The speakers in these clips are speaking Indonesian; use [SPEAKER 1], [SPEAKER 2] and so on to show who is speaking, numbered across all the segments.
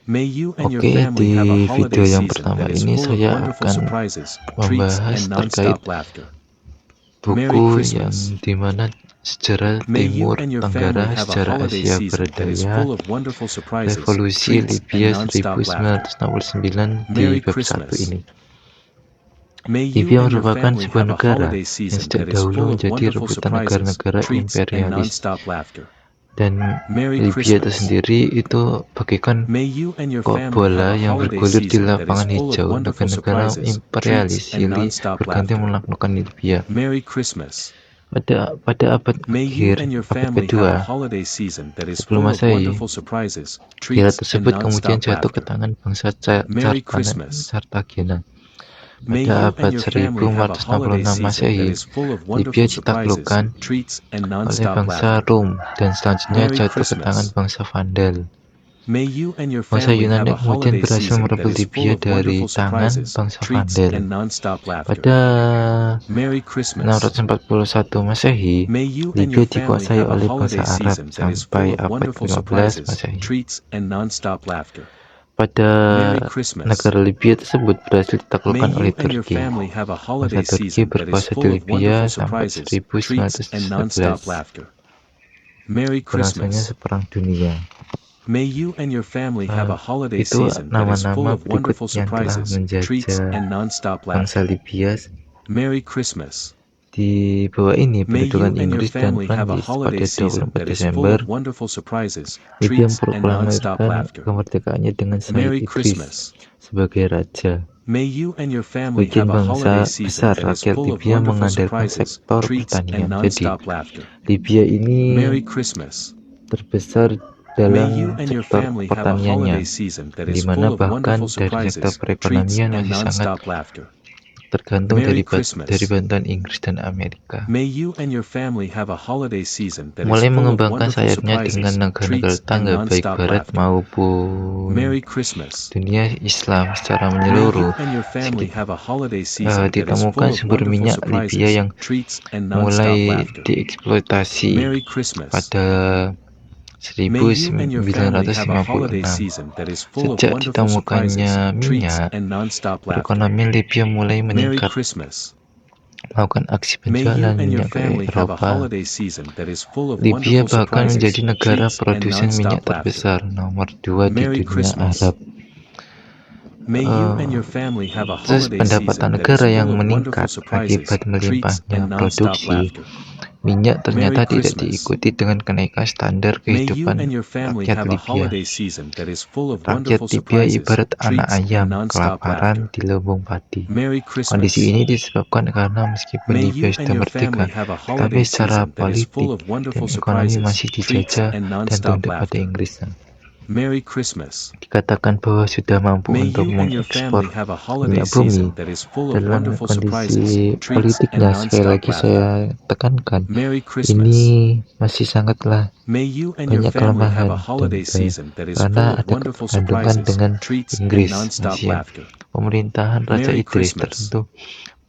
[SPEAKER 1] May you and your
[SPEAKER 2] Oke,
[SPEAKER 1] family
[SPEAKER 2] di
[SPEAKER 1] have a
[SPEAKER 2] video
[SPEAKER 1] holiday
[SPEAKER 2] yang
[SPEAKER 1] season
[SPEAKER 2] pertama
[SPEAKER 1] that is
[SPEAKER 2] ini
[SPEAKER 1] full of
[SPEAKER 2] saya
[SPEAKER 1] wonderful
[SPEAKER 2] akan
[SPEAKER 1] surprises, treats,
[SPEAKER 2] membahas
[SPEAKER 1] and
[SPEAKER 2] terkait
[SPEAKER 1] non-stop laughter.
[SPEAKER 2] buku
[SPEAKER 1] Merry
[SPEAKER 2] yang
[SPEAKER 1] Christmas.
[SPEAKER 2] dimana sejarah
[SPEAKER 1] May you
[SPEAKER 2] Timur
[SPEAKER 1] and your
[SPEAKER 2] Tenggara,
[SPEAKER 1] family have a
[SPEAKER 2] sejarah
[SPEAKER 1] holiday
[SPEAKER 2] Asia
[SPEAKER 1] season
[SPEAKER 2] Barat
[SPEAKER 1] that is
[SPEAKER 2] Daya,
[SPEAKER 1] full of wonderful surprises,
[SPEAKER 2] revolusi
[SPEAKER 1] treats,
[SPEAKER 2] Libya
[SPEAKER 1] and non-stop laughter.
[SPEAKER 2] 1969 di
[SPEAKER 1] Merry
[SPEAKER 2] bab 1
[SPEAKER 1] Christmas.
[SPEAKER 2] ini.
[SPEAKER 1] May you
[SPEAKER 2] Libya
[SPEAKER 1] and your
[SPEAKER 2] merupakan
[SPEAKER 1] family
[SPEAKER 2] sebuah
[SPEAKER 1] have a
[SPEAKER 2] negara
[SPEAKER 1] holiday
[SPEAKER 2] yang
[SPEAKER 1] season
[SPEAKER 2] sejak
[SPEAKER 1] that is
[SPEAKER 2] dahulu
[SPEAKER 1] full of
[SPEAKER 2] menjadi
[SPEAKER 1] wonderful
[SPEAKER 2] rebutan
[SPEAKER 1] surprises,
[SPEAKER 2] negara-negara
[SPEAKER 1] treats, and
[SPEAKER 2] imperialis.
[SPEAKER 1] non-stop laughter.
[SPEAKER 2] Dan
[SPEAKER 1] Merry
[SPEAKER 2] Libya itu
[SPEAKER 1] Christmas.
[SPEAKER 2] sendiri itu bagaikan
[SPEAKER 1] May you and your
[SPEAKER 2] kok
[SPEAKER 1] family have
[SPEAKER 2] bola
[SPEAKER 1] a
[SPEAKER 2] yang
[SPEAKER 1] holiday
[SPEAKER 2] bergulir di
[SPEAKER 1] season that is
[SPEAKER 2] lapangan
[SPEAKER 1] full of
[SPEAKER 2] hijau.
[SPEAKER 1] wonderful
[SPEAKER 2] Negara-negara
[SPEAKER 1] surprises,
[SPEAKER 2] imperialis
[SPEAKER 1] treats, and
[SPEAKER 2] silih
[SPEAKER 1] non-stop
[SPEAKER 2] berganti
[SPEAKER 1] laughter.
[SPEAKER 2] menaklukkan Libya.
[SPEAKER 1] Merry Christmas.
[SPEAKER 2] Pada abad
[SPEAKER 1] May you
[SPEAKER 2] akhir
[SPEAKER 1] and your
[SPEAKER 2] abad
[SPEAKER 1] family have a
[SPEAKER 2] kedua
[SPEAKER 1] holiday season that is
[SPEAKER 2] sebelum
[SPEAKER 1] full of
[SPEAKER 2] Masehi,
[SPEAKER 1] wonderful surprises,
[SPEAKER 2] daerah
[SPEAKER 1] treats, and
[SPEAKER 2] tersebut kemudian
[SPEAKER 1] non-stop
[SPEAKER 2] jatuh ke
[SPEAKER 1] laughter.
[SPEAKER 2] tangan bangsa
[SPEAKER 1] Merry Christmas.
[SPEAKER 2] Cartagena.
[SPEAKER 1] May
[SPEAKER 2] Pada
[SPEAKER 1] you and
[SPEAKER 2] abad
[SPEAKER 1] your family have a holiday
[SPEAKER 2] 1466
[SPEAKER 1] season that
[SPEAKER 2] Masehi,
[SPEAKER 1] is full of
[SPEAKER 2] Libya
[SPEAKER 1] wonderful surprises,
[SPEAKER 2] ditaklukkan
[SPEAKER 1] treats, and
[SPEAKER 2] oleh
[SPEAKER 1] non-stop
[SPEAKER 2] bangsa
[SPEAKER 1] laughter.
[SPEAKER 2] Rom dan selanjutnya
[SPEAKER 1] Merry
[SPEAKER 2] jatuh ke tangan
[SPEAKER 1] Christmas.
[SPEAKER 2] bangsa Vandal.
[SPEAKER 1] May you and your
[SPEAKER 2] Bangsa
[SPEAKER 1] family have
[SPEAKER 2] Yunani
[SPEAKER 1] a
[SPEAKER 2] kemudian
[SPEAKER 1] holiday
[SPEAKER 2] berhasil
[SPEAKER 1] season that
[SPEAKER 2] merebut
[SPEAKER 1] is full
[SPEAKER 2] Libya
[SPEAKER 1] of
[SPEAKER 2] dari
[SPEAKER 1] wonderful
[SPEAKER 2] tangan
[SPEAKER 1] surprises,
[SPEAKER 2] bangsa
[SPEAKER 1] treats,
[SPEAKER 2] Vandal.
[SPEAKER 1] and non-stop laughter.
[SPEAKER 2] Pada
[SPEAKER 1] Merry Christmas.
[SPEAKER 2] 641 Masehi,
[SPEAKER 1] May you and
[SPEAKER 2] Libya
[SPEAKER 1] your family
[SPEAKER 2] dikuasai
[SPEAKER 1] have a
[SPEAKER 2] oleh
[SPEAKER 1] holiday
[SPEAKER 2] bangsa Arab
[SPEAKER 1] season that is full
[SPEAKER 2] sampai
[SPEAKER 1] of
[SPEAKER 2] abad
[SPEAKER 1] wonderful
[SPEAKER 2] ke-15
[SPEAKER 1] surprises,
[SPEAKER 2] Masehi.
[SPEAKER 1] treats, and non-stop laughter.
[SPEAKER 2] Pada
[SPEAKER 1] Merry Christmas.
[SPEAKER 2] negara Libya tersebut berhasil
[SPEAKER 1] May
[SPEAKER 2] ditaklukkan oleh
[SPEAKER 1] you and your
[SPEAKER 2] Turki.
[SPEAKER 1] family have a
[SPEAKER 2] Bangsa
[SPEAKER 1] holiday
[SPEAKER 2] Turki
[SPEAKER 1] season that is
[SPEAKER 2] berkuasa di
[SPEAKER 1] full of
[SPEAKER 2] Libya
[SPEAKER 1] wonderful
[SPEAKER 2] sampai
[SPEAKER 1] surprises, treats, and non-stop
[SPEAKER 2] 1911.
[SPEAKER 1] laughter. Merry
[SPEAKER 2] Berlangsungnya
[SPEAKER 1] Christmas.
[SPEAKER 2] Perang Dunia.
[SPEAKER 1] May you and your family have a holiday
[SPEAKER 2] Itu
[SPEAKER 1] season that is full
[SPEAKER 2] nama-nama
[SPEAKER 1] of
[SPEAKER 2] berikut
[SPEAKER 1] wonderful
[SPEAKER 2] yang telah
[SPEAKER 1] surprises, treats,
[SPEAKER 2] menjajah
[SPEAKER 1] and non-stop
[SPEAKER 2] bangsa
[SPEAKER 1] laughter.
[SPEAKER 2] Libya.
[SPEAKER 1] Merry Christmas.
[SPEAKER 2] Di bawah ini
[SPEAKER 1] May
[SPEAKER 2] pendudukan
[SPEAKER 1] you and your
[SPEAKER 2] Inggris dan
[SPEAKER 1] family have a
[SPEAKER 2] Prancis
[SPEAKER 1] holiday
[SPEAKER 2] pada
[SPEAKER 1] season
[SPEAKER 2] 24
[SPEAKER 1] that is full
[SPEAKER 2] Desember,
[SPEAKER 1] of wonderful surprises,
[SPEAKER 2] Libya
[SPEAKER 1] treats, and non-stop
[SPEAKER 2] memproklamasikan
[SPEAKER 1] laughter.
[SPEAKER 2] kemerdekaannya dengan Said
[SPEAKER 1] Merry
[SPEAKER 2] Idris
[SPEAKER 1] Christmas.
[SPEAKER 2] sebagai raja.
[SPEAKER 1] May you and your family
[SPEAKER 2] Sebagian
[SPEAKER 1] have a holiday
[SPEAKER 2] bangsa
[SPEAKER 1] season
[SPEAKER 2] besar
[SPEAKER 1] that is
[SPEAKER 2] rakyat
[SPEAKER 1] full of
[SPEAKER 2] Libya
[SPEAKER 1] wonderful
[SPEAKER 2] mengandalkan
[SPEAKER 1] surprises,
[SPEAKER 2] sektor
[SPEAKER 1] treats, and
[SPEAKER 2] pertanian. Jadi,
[SPEAKER 1] non-stop laughter.
[SPEAKER 2] Libya ini
[SPEAKER 1] Merry Christmas.
[SPEAKER 2] terbesar
[SPEAKER 1] May
[SPEAKER 2] dalam
[SPEAKER 1] you and your
[SPEAKER 2] sektor
[SPEAKER 1] family have a holiday
[SPEAKER 2] pertaniannya,
[SPEAKER 1] season that
[SPEAKER 2] di
[SPEAKER 1] is
[SPEAKER 2] mana
[SPEAKER 1] full of
[SPEAKER 2] bahkan
[SPEAKER 1] wonderful
[SPEAKER 2] dari sektor
[SPEAKER 1] surprises, treats,
[SPEAKER 2] perekonomian
[SPEAKER 1] and
[SPEAKER 2] masih sangat
[SPEAKER 1] non-stop laughter.
[SPEAKER 2] tergantung
[SPEAKER 1] Merry
[SPEAKER 2] dari
[SPEAKER 1] Christmas.
[SPEAKER 2] bantuan Inggris dan Amerika.
[SPEAKER 1] May you and your family have a holiday season that is
[SPEAKER 2] Mulai
[SPEAKER 1] full of
[SPEAKER 2] mengembangkan
[SPEAKER 1] wonderful
[SPEAKER 2] sayapnya dengan
[SPEAKER 1] surprises,
[SPEAKER 2] negara-negara
[SPEAKER 1] treats, and
[SPEAKER 2] tetangga baik
[SPEAKER 1] non-stop
[SPEAKER 2] Barat
[SPEAKER 1] laughter.
[SPEAKER 2] maupun
[SPEAKER 1] Merry Christmas.
[SPEAKER 2] dunia Islam secara
[SPEAKER 1] May you
[SPEAKER 2] menyeluruh.
[SPEAKER 1] and your family have a holiday season that is full
[SPEAKER 2] Ditemukan
[SPEAKER 1] of
[SPEAKER 2] sumber
[SPEAKER 1] wonderful
[SPEAKER 2] minyak Libya
[SPEAKER 1] surprises,
[SPEAKER 2] yang
[SPEAKER 1] treats, and non-stop
[SPEAKER 2] mulai
[SPEAKER 1] laughter.
[SPEAKER 2] dieksploitasi
[SPEAKER 1] Merry Christmas.
[SPEAKER 2] pada
[SPEAKER 1] May you and your family have a holiday
[SPEAKER 2] 1956.
[SPEAKER 1] season that is full of
[SPEAKER 2] Sejak
[SPEAKER 1] wonderful surprises,
[SPEAKER 2] ditemukannya
[SPEAKER 1] treats,
[SPEAKER 2] minyak,
[SPEAKER 1] and non-stop laughter.
[SPEAKER 2] perekonomian Libya mulai
[SPEAKER 1] Merry
[SPEAKER 2] meningkat,
[SPEAKER 1] Christmas.
[SPEAKER 2] melakukan aksi
[SPEAKER 1] May you
[SPEAKER 2] penjualan
[SPEAKER 1] and your
[SPEAKER 2] minyak ke
[SPEAKER 1] family have a
[SPEAKER 2] Eropa.
[SPEAKER 1] holiday season that is full of
[SPEAKER 2] Libya
[SPEAKER 1] wonderful
[SPEAKER 2] bahkan
[SPEAKER 1] surprises,
[SPEAKER 2] menjadi negara
[SPEAKER 1] treats, and
[SPEAKER 2] produsen minyak
[SPEAKER 1] non-stop laughter.
[SPEAKER 2] terbesar nomor 2 di
[SPEAKER 1] Merry
[SPEAKER 2] dunia
[SPEAKER 1] Christmas.
[SPEAKER 2] Arab.
[SPEAKER 1] May you and your family have a
[SPEAKER 2] Terus
[SPEAKER 1] holiday
[SPEAKER 2] pendapatan
[SPEAKER 1] season that is
[SPEAKER 2] negara yang
[SPEAKER 1] full of
[SPEAKER 2] meningkat
[SPEAKER 1] wonderful surprises,
[SPEAKER 2] akibat
[SPEAKER 1] treats,
[SPEAKER 2] melimpahnya
[SPEAKER 1] and non-stop
[SPEAKER 2] produksi
[SPEAKER 1] laughter.
[SPEAKER 2] minyak ternyata
[SPEAKER 1] Merry
[SPEAKER 2] tidak
[SPEAKER 1] Christmas.
[SPEAKER 2] diikuti dengan kenaikan standar
[SPEAKER 1] May you
[SPEAKER 2] kehidupan
[SPEAKER 1] and your family
[SPEAKER 2] rakyat
[SPEAKER 1] have a
[SPEAKER 2] Libya.
[SPEAKER 1] holiday season that is full of
[SPEAKER 2] Rakyat
[SPEAKER 1] wonderful
[SPEAKER 2] Libya
[SPEAKER 1] surprises,
[SPEAKER 2] ibarat anak
[SPEAKER 1] treats, and
[SPEAKER 2] ayam
[SPEAKER 1] non-stop
[SPEAKER 2] kelaparan
[SPEAKER 1] laughter.
[SPEAKER 2] di lumbung padi.
[SPEAKER 1] Merry
[SPEAKER 2] Kondisi
[SPEAKER 1] Christmas.
[SPEAKER 2] ini disebabkan karena meskipun
[SPEAKER 1] May
[SPEAKER 2] Libya
[SPEAKER 1] you and
[SPEAKER 2] sudah
[SPEAKER 1] your
[SPEAKER 2] merdeka,
[SPEAKER 1] family have a
[SPEAKER 2] tetapi
[SPEAKER 1] holiday
[SPEAKER 2] secara
[SPEAKER 1] season that is full
[SPEAKER 2] politik
[SPEAKER 1] of
[SPEAKER 2] dan
[SPEAKER 1] wonderful
[SPEAKER 2] ekonomi
[SPEAKER 1] surprises,
[SPEAKER 2] masih
[SPEAKER 1] treats,
[SPEAKER 2] dijajah
[SPEAKER 1] and
[SPEAKER 2] dan
[SPEAKER 1] non-stop
[SPEAKER 2] tunduk pada
[SPEAKER 1] laughter.
[SPEAKER 2] Inggris.
[SPEAKER 1] Merry Christmas.
[SPEAKER 2] Dikatakan bahwa sudah mampu
[SPEAKER 1] May
[SPEAKER 2] untuk
[SPEAKER 1] you and your
[SPEAKER 2] mengekspor
[SPEAKER 1] family have a holiday
[SPEAKER 2] minyak bumi.
[SPEAKER 1] season that is full of
[SPEAKER 2] Dalam
[SPEAKER 1] wonderful surprises,
[SPEAKER 2] kondisi
[SPEAKER 1] treats, and
[SPEAKER 2] politiknya, sekali
[SPEAKER 1] non-stop
[SPEAKER 2] lagi
[SPEAKER 1] laughter.
[SPEAKER 2] saya tekankan,
[SPEAKER 1] Merry
[SPEAKER 2] ini
[SPEAKER 1] Christmas.
[SPEAKER 2] masih sangatlah
[SPEAKER 1] May you and your
[SPEAKER 2] banyak
[SPEAKER 1] family have
[SPEAKER 2] kelemahan
[SPEAKER 1] a
[SPEAKER 2] dan
[SPEAKER 1] holiday season that is
[SPEAKER 2] karena
[SPEAKER 1] full of
[SPEAKER 2] ada
[SPEAKER 1] wonderful
[SPEAKER 2] ketergantungan
[SPEAKER 1] surprises,
[SPEAKER 2] dengan
[SPEAKER 1] treats, and
[SPEAKER 2] Inggris.
[SPEAKER 1] non-stop
[SPEAKER 2] Mesir.
[SPEAKER 1] laughter.
[SPEAKER 2] Pemerintahan Raja
[SPEAKER 1] Merry
[SPEAKER 2] Idris
[SPEAKER 1] Christmas.
[SPEAKER 2] tertentu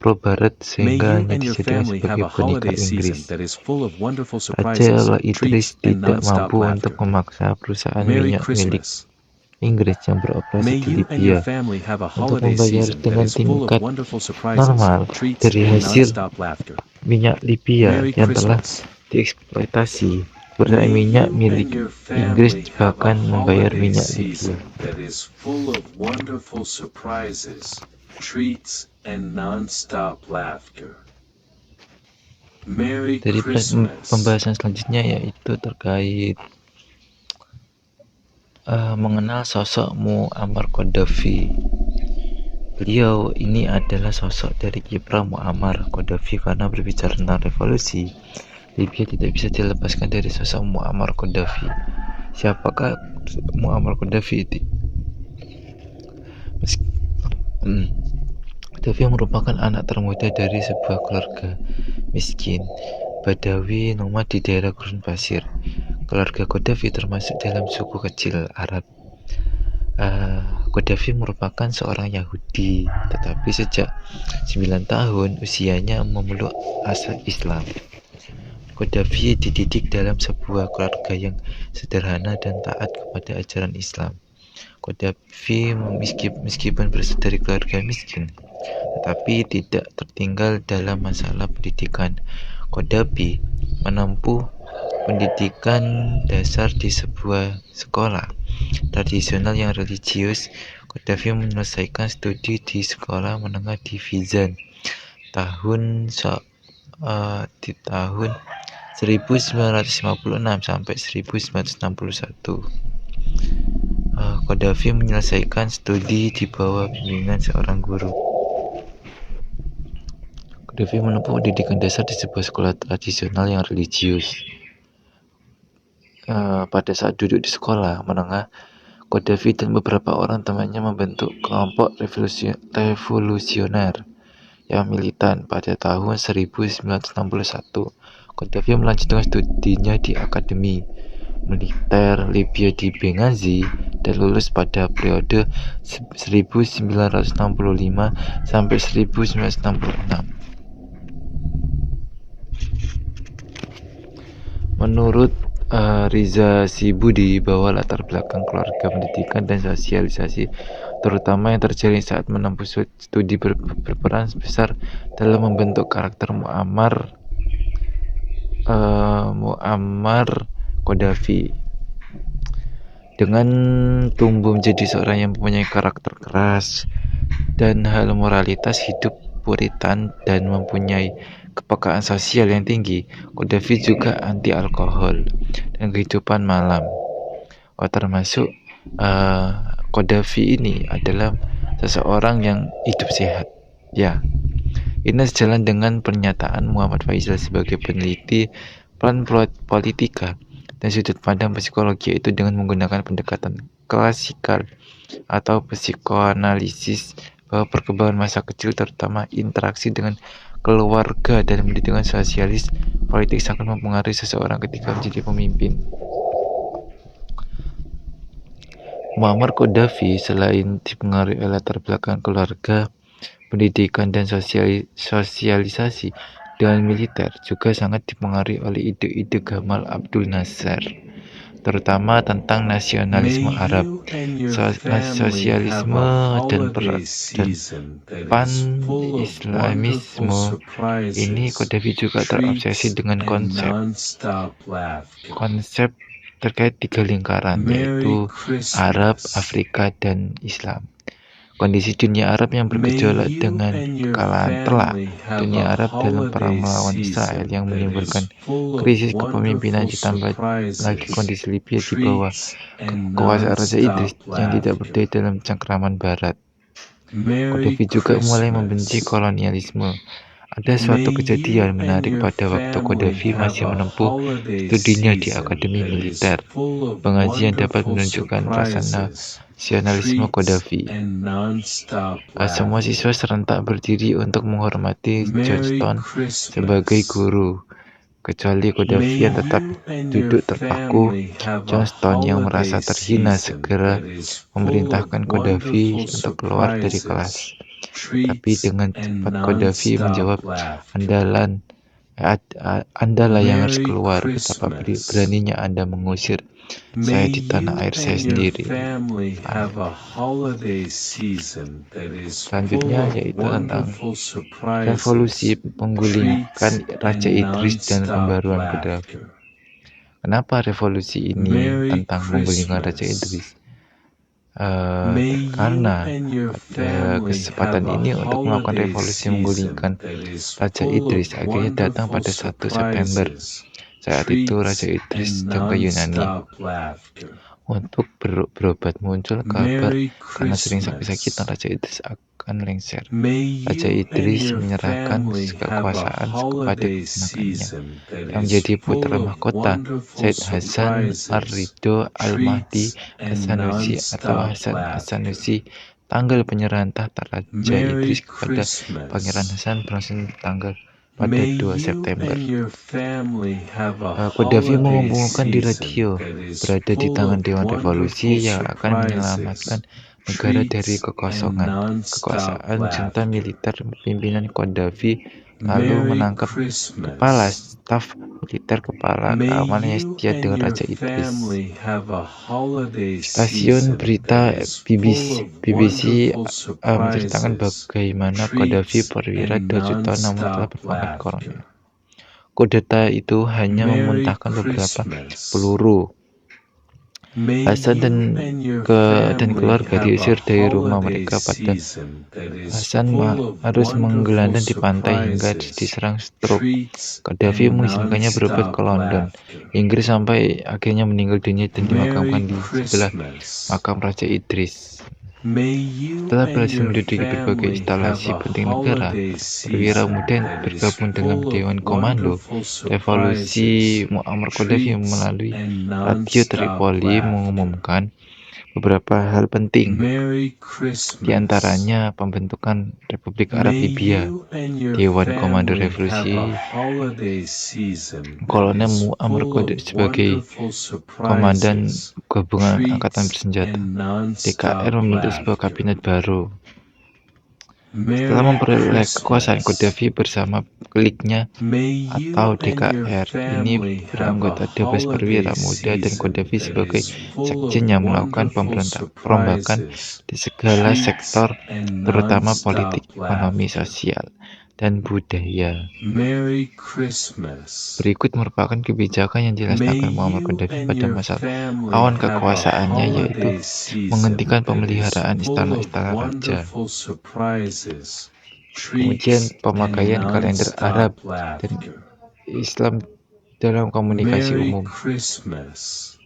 [SPEAKER 2] pro-barat
[SPEAKER 1] May
[SPEAKER 2] sehingga
[SPEAKER 1] you
[SPEAKER 2] hanya
[SPEAKER 1] and your
[SPEAKER 2] dijadikan
[SPEAKER 1] family have
[SPEAKER 2] sebagai
[SPEAKER 1] a
[SPEAKER 2] boneka
[SPEAKER 1] holiday season
[SPEAKER 2] Inggris.
[SPEAKER 1] that is full of wonderful
[SPEAKER 2] Raja
[SPEAKER 1] surprises,
[SPEAKER 2] Idris
[SPEAKER 1] treats, and
[SPEAKER 2] tidak
[SPEAKER 1] non-stop
[SPEAKER 2] mampu untuk
[SPEAKER 1] laughter.
[SPEAKER 2] memaksa perusahaan
[SPEAKER 1] Merry
[SPEAKER 2] minyak milik
[SPEAKER 1] Christmas.
[SPEAKER 2] Inggris yang beroperasi
[SPEAKER 1] May
[SPEAKER 2] di
[SPEAKER 1] you and your
[SPEAKER 2] Libya
[SPEAKER 1] family have a
[SPEAKER 2] untuk
[SPEAKER 1] holiday
[SPEAKER 2] membayar
[SPEAKER 1] season that
[SPEAKER 2] dengan
[SPEAKER 1] is full of
[SPEAKER 2] tingkat
[SPEAKER 1] wonderful surprises,
[SPEAKER 2] normal
[SPEAKER 1] treats,
[SPEAKER 2] dari
[SPEAKER 1] and
[SPEAKER 2] hasil
[SPEAKER 1] non-stop laughter.
[SPEAKER 2] minyak Libya
[SPEAKER 1] Merry
[SPEAKER 2] yang telah
[SPEAKER 1] Christmas.
[SPEAKER 2] dieksploitasi. Perusahaan
[SPEAKER 1] May
[SPEAKER 2] minyak
[SPEAKER 1] you
[SPEAKER 2] milik
[SPEAKER 1] and your
[SPEAKER 2] Inggris
[SPEAKER 1] family have a
[SPEAKER 2] bahkan membayar
[SPEAKER 1] holiday
[SPEAKER 2] minyak Libya.
[SPEAKER 1] season that is full of wonderful surprises, treats, and non-stop laughter. Merry
[SPEAKER 2] Dari
[SPEAKER 1] Christmas.
[SPEAKER 2] pembahasan selanjutnya yaitu terkait mengenal sosok Muammar Gaddafi. Beliau ini adalah sosok dari kiprah Muammar Gaddafi. Karena berbicara tentang revolusi, Libya tidak bisa dilepaskan dari sosok Muammar Gaddafi. Siapakah Muammar Gaddafi itu? Gaddafi merupakan anak termuda dari sebuah keluarga miskin Badawi nomad di daerah Gurun Pasir. Keluarga Gaddafi termasuk dalam suku kecil Arab. Gaddafi merupakan seorang Yahudi, tetapi sejak 9 tahun usianya memeluk asal Islam. Gaddafi dididik dalam sebuah keluarga yang sederhana dan taat kepada ajaran Islam. Qaddafi meskipun berasal dari keluarga miskin, tetapi tidak tertinggal dalam masalah pendidikan. Qaddafi menempuh pendidikan dasar di sebuah sekolah tradisional yang religius. Qaddafi menyelesaikan studi di sekolah menengah di Fizan di tahun 1956 sampai 1961. Qaddafi menyelesaikan studi di bawah bimbingan seorang guru. Qaddafi menempuh pendidikan dasar di sebuah sekolah tradisional yang religius. Pada saat duduk di sekolah menengah, Qaddafi dan beberapa orang temannya membentuk kelompok revolusioner yang militan. Pada tahun 1961, Qaddafi melanjutkan studinya di Akademi Militer Libya di Benghazi dan lulus pada periode 1965 sampai 1966. Menurut Riza Sibudi, bahwa latar belakang keluarga, pendidikan, dan sosialisasi terutama yang terjalin saat menempuh studi berperan besar dalam membentuk karakter Muammar Qaddafi. Dengan tumbuh menjadi seorang yang mempunyai karakter keras dan hal moralitas hidup puritan dan mempunyai kepekaan sosial yang tinggi, Qaddafi juga anti alkohol dan kehidupan malam. Termasuk Qaddafi ini adalah seseorang yang hidup sehat. Ya, ini sejalan dengan pernyataan Muhammad Faisal sebagai peneliti plan politika dan sudut pandang psikologi, yaitu dengan menggunakan pendekatan klasikal atau psikoanalisis bahwa perkembangan masa kecil, terutama interaksi dengan keluarga dan pendidikan sosialis politik, sangat mempengaruhi seseorang ketika menjadi pemimpin. Muammar Qaddafi selain dipengaruhi oleh latar belakang keluarga, pendidikan, dan sosialisasi dengan militer, juga sangat dipengaruhi oleh ide-ide Gamal Abdul Nasser, terutama tentang nasionalisme Arab, sosialisme, dan pan-islamisme. Ini Qaddafi juga terobsesi dengan konsep terkait 3 lingkaran, yaitu Arab, Afrika, dan Islam. Kondisi dunia Arab yang bergejolak dengan kekalahan telak dunia Arab dalam perang melawan Israel yang menimbulkan krisis kepemimpinan, ditambah lagi kondisi Libya di bawah kekuasaan Raja Idris yang tidak berdaya dalam cengkraman Barat. Qaddafi juga mulai membenci kolonialisme. Ada suatu kejadian menarik pada waktu Qaddafi masih menempuh studinya di Akademi Militer Benghazi yang dapat menunjukkan rasa nasionalisme Qaddafi. Semua siswa serentak berdiri untuk menghormati Johnston sebagai guru, kecuali Qaddafi yang tetap duduk terpaku. Johnston yang merasa terhina segera memerintahkan Qaddafi untuk keluar dari kelas. Tapi dengan cepat Qaddafi menjawab, Andalah yang harus keluar. Betapa beraninya Anda mengusir saya di tanah air saya sendiri. Selanjutnya yaitu tentang revolusi menggulingkan Raja Idris dan pembaruan Qaddafi. Kenapa revolusi ini tentang menggulingkan Raja Idris? Karena pada kesempatan ini untuk melakukan revolusi menggulingkan Raja Idris akhirnya datang pada 1 September. Saat itu Raja Idris sedang ke Yunani untuk berobat. Muncul kabar karena sering sakit-sakitan Raja Idris akan lengser. Raja Idris menyerahkan kekuasaan kepada keponakannya yang menjadi putra mahkota, Said Hasan Ar-Ridho Al-Mahdi As-Sanusi atau Hasan As-Sanusi. Tanggal penyerahan tahta Raja Idris kepada Pangeran Hasan berlangsung pada 2 September. Qaddafi mengumumkan di radio berada di tangan Dewan Revolusi yang akan menyelamatkan negara dari kekosongan. Kekuasaan junta militer pimpinan Qaddafi lalu
[SPEAKER 1] Merry
[SPEAKER 2] menangkap kepala
[SPEAKER 1] Christmas.
[SPEAKER 2] staf militer kepala
[SPEAKER 1] May
[SPEAKER 2] keamanan yang
[SPEAKER 1] you
[SPEAKER 2] setia
[SPEAKER 1] and
[SPEAKER 2] dengan
[SPEAKER 1] your
[SPEAKER 2] Raja Idris.
[SPEAKER 1] family have a holiday
[SPEAKER 2] Stasiun
[SPEAKER 1] season that
[SPEAKER 2] berita
[SPEAKER 1] is full of
[SPEAKER 2] BBC
[SPEAKER 1] wonderful
[SPEAKER 2] menceritakan
[SPEAKER 1] surprises,
[SPEAKER 2] bagaimana Qaddafi
[SPEAKER 1] treats,
[SPEAKER 2] perwira
[SPEAKER 1] and
[SPEAKER 2] 2 juta namun telah
[SPEAKER 1] non-stop
[SPEAKER 2] berpangkat
[SPEAKER 1] laughter.
[SPEAKER 2] kolonel. Kudeta itu hanya
[SPEAKER 1] Merry
[SPEAKER 2] memuntahkan beberapa
[SPEAKER 1] Christmas.
[SPEAKER 2] peluru.
[SPEAKER 1] May
[SPEAKER 2] Hasan dan
[SPEAKER 1] you and your family
[SPEAKER 2] keluarga
[SPEAKER 1] have a
[SPEAKER 2] diusir dari rumah
[SPEAKER 1] holiday
[SPEAKER 2] mereka pada
[SPEAKER 1] season that is
[SPEAKER 2] Hasan
[SPEAKER 1] full of
[SPEAKER 2] harus
[SPEAKER 1] wonderful
[SPEAKER 2] menggelandang di pantai hingga
[SPEAKER 1] surprises,
[SPEAKER 2] diserang stroke.
[SPEAKER 1] treats,
[SPEAKER 2] Qaddafi
[SPEAKER 1] and
[SPEAKER 2] mengizinkannya berobat ke
[SPEAKER 1] non-stop
[SPEAKER 2] London,
[SPEAKER 1] laughter.
[SPEAKER 2] Inggris sampai akhirnya meninggal dunia dan
[SPEAKER 1] Merry
[SPEAKER 2] dimakamkan di sebelah
[SPEAKER 1] Christmas.
[SPEAKER 2] makam Raja Idris.
[SPEAKER 1] May you
[SPEAKER 2] Setelah
[SPEAKER 1] and
[SPEAKER 2] berhasil
[SPEAKER 1] your
[SPEAKER 2] menduduki berbagai
[SPEAKER 1] family have
[SPEAKER 2] instalasi
[SPEAKER 1] a
[SPEAKER 2] penting negara,
[SPEAKER 1] holiday
[SPEAKER 2] perwira
[SPEAKER 1] season
[SPEAKER 2] muda yang
[SPEAKER 1] that is
[SPEAKER 2] bergabung dengan
[SPEAKER 1] full of
[SPEAKER 2] Dewan Komando
[SPEAKER 1] wonderful
[SPEAKER 2] Revolusi
[SPEAKER 1] surprises,
[SPEAKER 2] Muammar Qaddafi
[SPEAKER 1] treats,
[SPEAKER 2] melalui
[SPEAKER 1] and
[SPEAKER 2] radio
[SPEAKER 1] non-stop
[SPEAKER 2] Tripoli
[SPEAKER 1] laughter.
[SPEAKER 2] mengumumkan beberapa hal penting,
[SPEAKER 1] Merry
[SPEAKER 2] di
[SPEAKER 1] Christmas.
[SPEAKER 2] antaranya pembentukan Republik Arab
[SPEAKER 1] May
[SPEAKER 2] Libya,
[SPEAKER 1] you and your
[SPEAKER 2] Dewan Komando
[SPEAKER 1] family have
[SPEAKER 2] Revolusi
[SPEAKER 1] a holiday season that
[SPEAKER 2] Kolonel
[SPEAKER 1] is
[SPEAKER 2] Muammar
[SPEAKER 1] full of
[SPEAKER 2] Qaddafi sebagai
[SPEAKER 1] wonderful
[SPEAKER 2] Komandan
[SPEAKER 1] surprises,
[SPEAKER 2] Gabungan Angkatan
[SPEAKER 1] treats,
[SPEAKER 2] Bersenjata.
[SPEAKER 1] and
[SPEAKER 2] DKR
[SPEAKER 1] non-stop
[SPEAKER 2] membentuk sebuah
[SPEAKER 1] laughter.
[SPEAKER 2] kabinet baru. Setelah
[SPEAKER 1] Merry
[SPEAKER 2] memperoleh kekuasaan,
[SPEAKER 1] Christmas.
[SPEAKER 2] Qaddafi bersama kliknya
[SPEAKER 1] May you
[SPEAKER 2] atau
[SPEAKER 1] and your
[SPEAKER 2] DKR
[SPEAKER 1] family
[SPEAKER 2] ini
[SPEAKER 1] have a
[SPEAKER 2] beranggota 12 perwira
[SPEAKER 1] holiday
[SPEAKER 2] muda dan
[SPEAKER 1] season
[SPEAKER 2] Qaddafi
[SPEAKER 1] that
[SPEAKER 2] sebagai
[SPEAKER 1] is full of
[SPEAKER 2] sekjen yang melakukan
[SPEAKER 1] wonderful
[SPEAKER 2] perombakan
[SPEAKER 1] surprises,
[SPEAKER 2] di segala
[SPEAKER 1] treats,
[SPEAKER 2] sektor,
[SPEAKER 1] and
[SPEAKER 2] terutama
[SPEAKER 1] non-stop
[SPEAKER 2] politik, ekonomi,
[SPEAKER 1] laughter.
[SPEAKER 2] sosial, dan budaya.
[SPEAKER 1] Merry Christmas.
[SPEAKER 2] Berikut merupakan kebijakan yang
[SPEAKER 1] May
[SPEAKER 2] dilaksanakan Muammar
[SPEAKER 1] you
[SPEAKER 2] Qaddafi
[SPEAKER 1] and
[SPEAKER 2] pada
[SPEAKER 1] your
[SPEAKER 2] masa
[SPEAKER 1] family
[SPEAKER 2] awal
[SPEAKER 1] have a
[SPEAKER 2] kekuasaannya, yaitu
[SPEAKER 1] holiday season
[SPEAKER 2] menghentikan
[SPEAKER 1] that is
[SPEAKER 2] pemeliharaan
[SPEAKER 1] full of
[SPEAKER 2] istana-istana raja,
[SPEAKER 1] wonderful surprises,
[SPEAKER 2] kemudian
[SPEAKER 1] treats, and
[SPEAKER 2] pemakaian kalender Arab
[SPEAKER 1] non-stop
[SPEAKER 2] dan
[SPEAKER 1] laughter.
[SPEAKER 2] Islam dalam komunikasi
[SPEAKER 1] Merry
[SPEAKER 2] umum.
[SPEAKER 1] Christmas.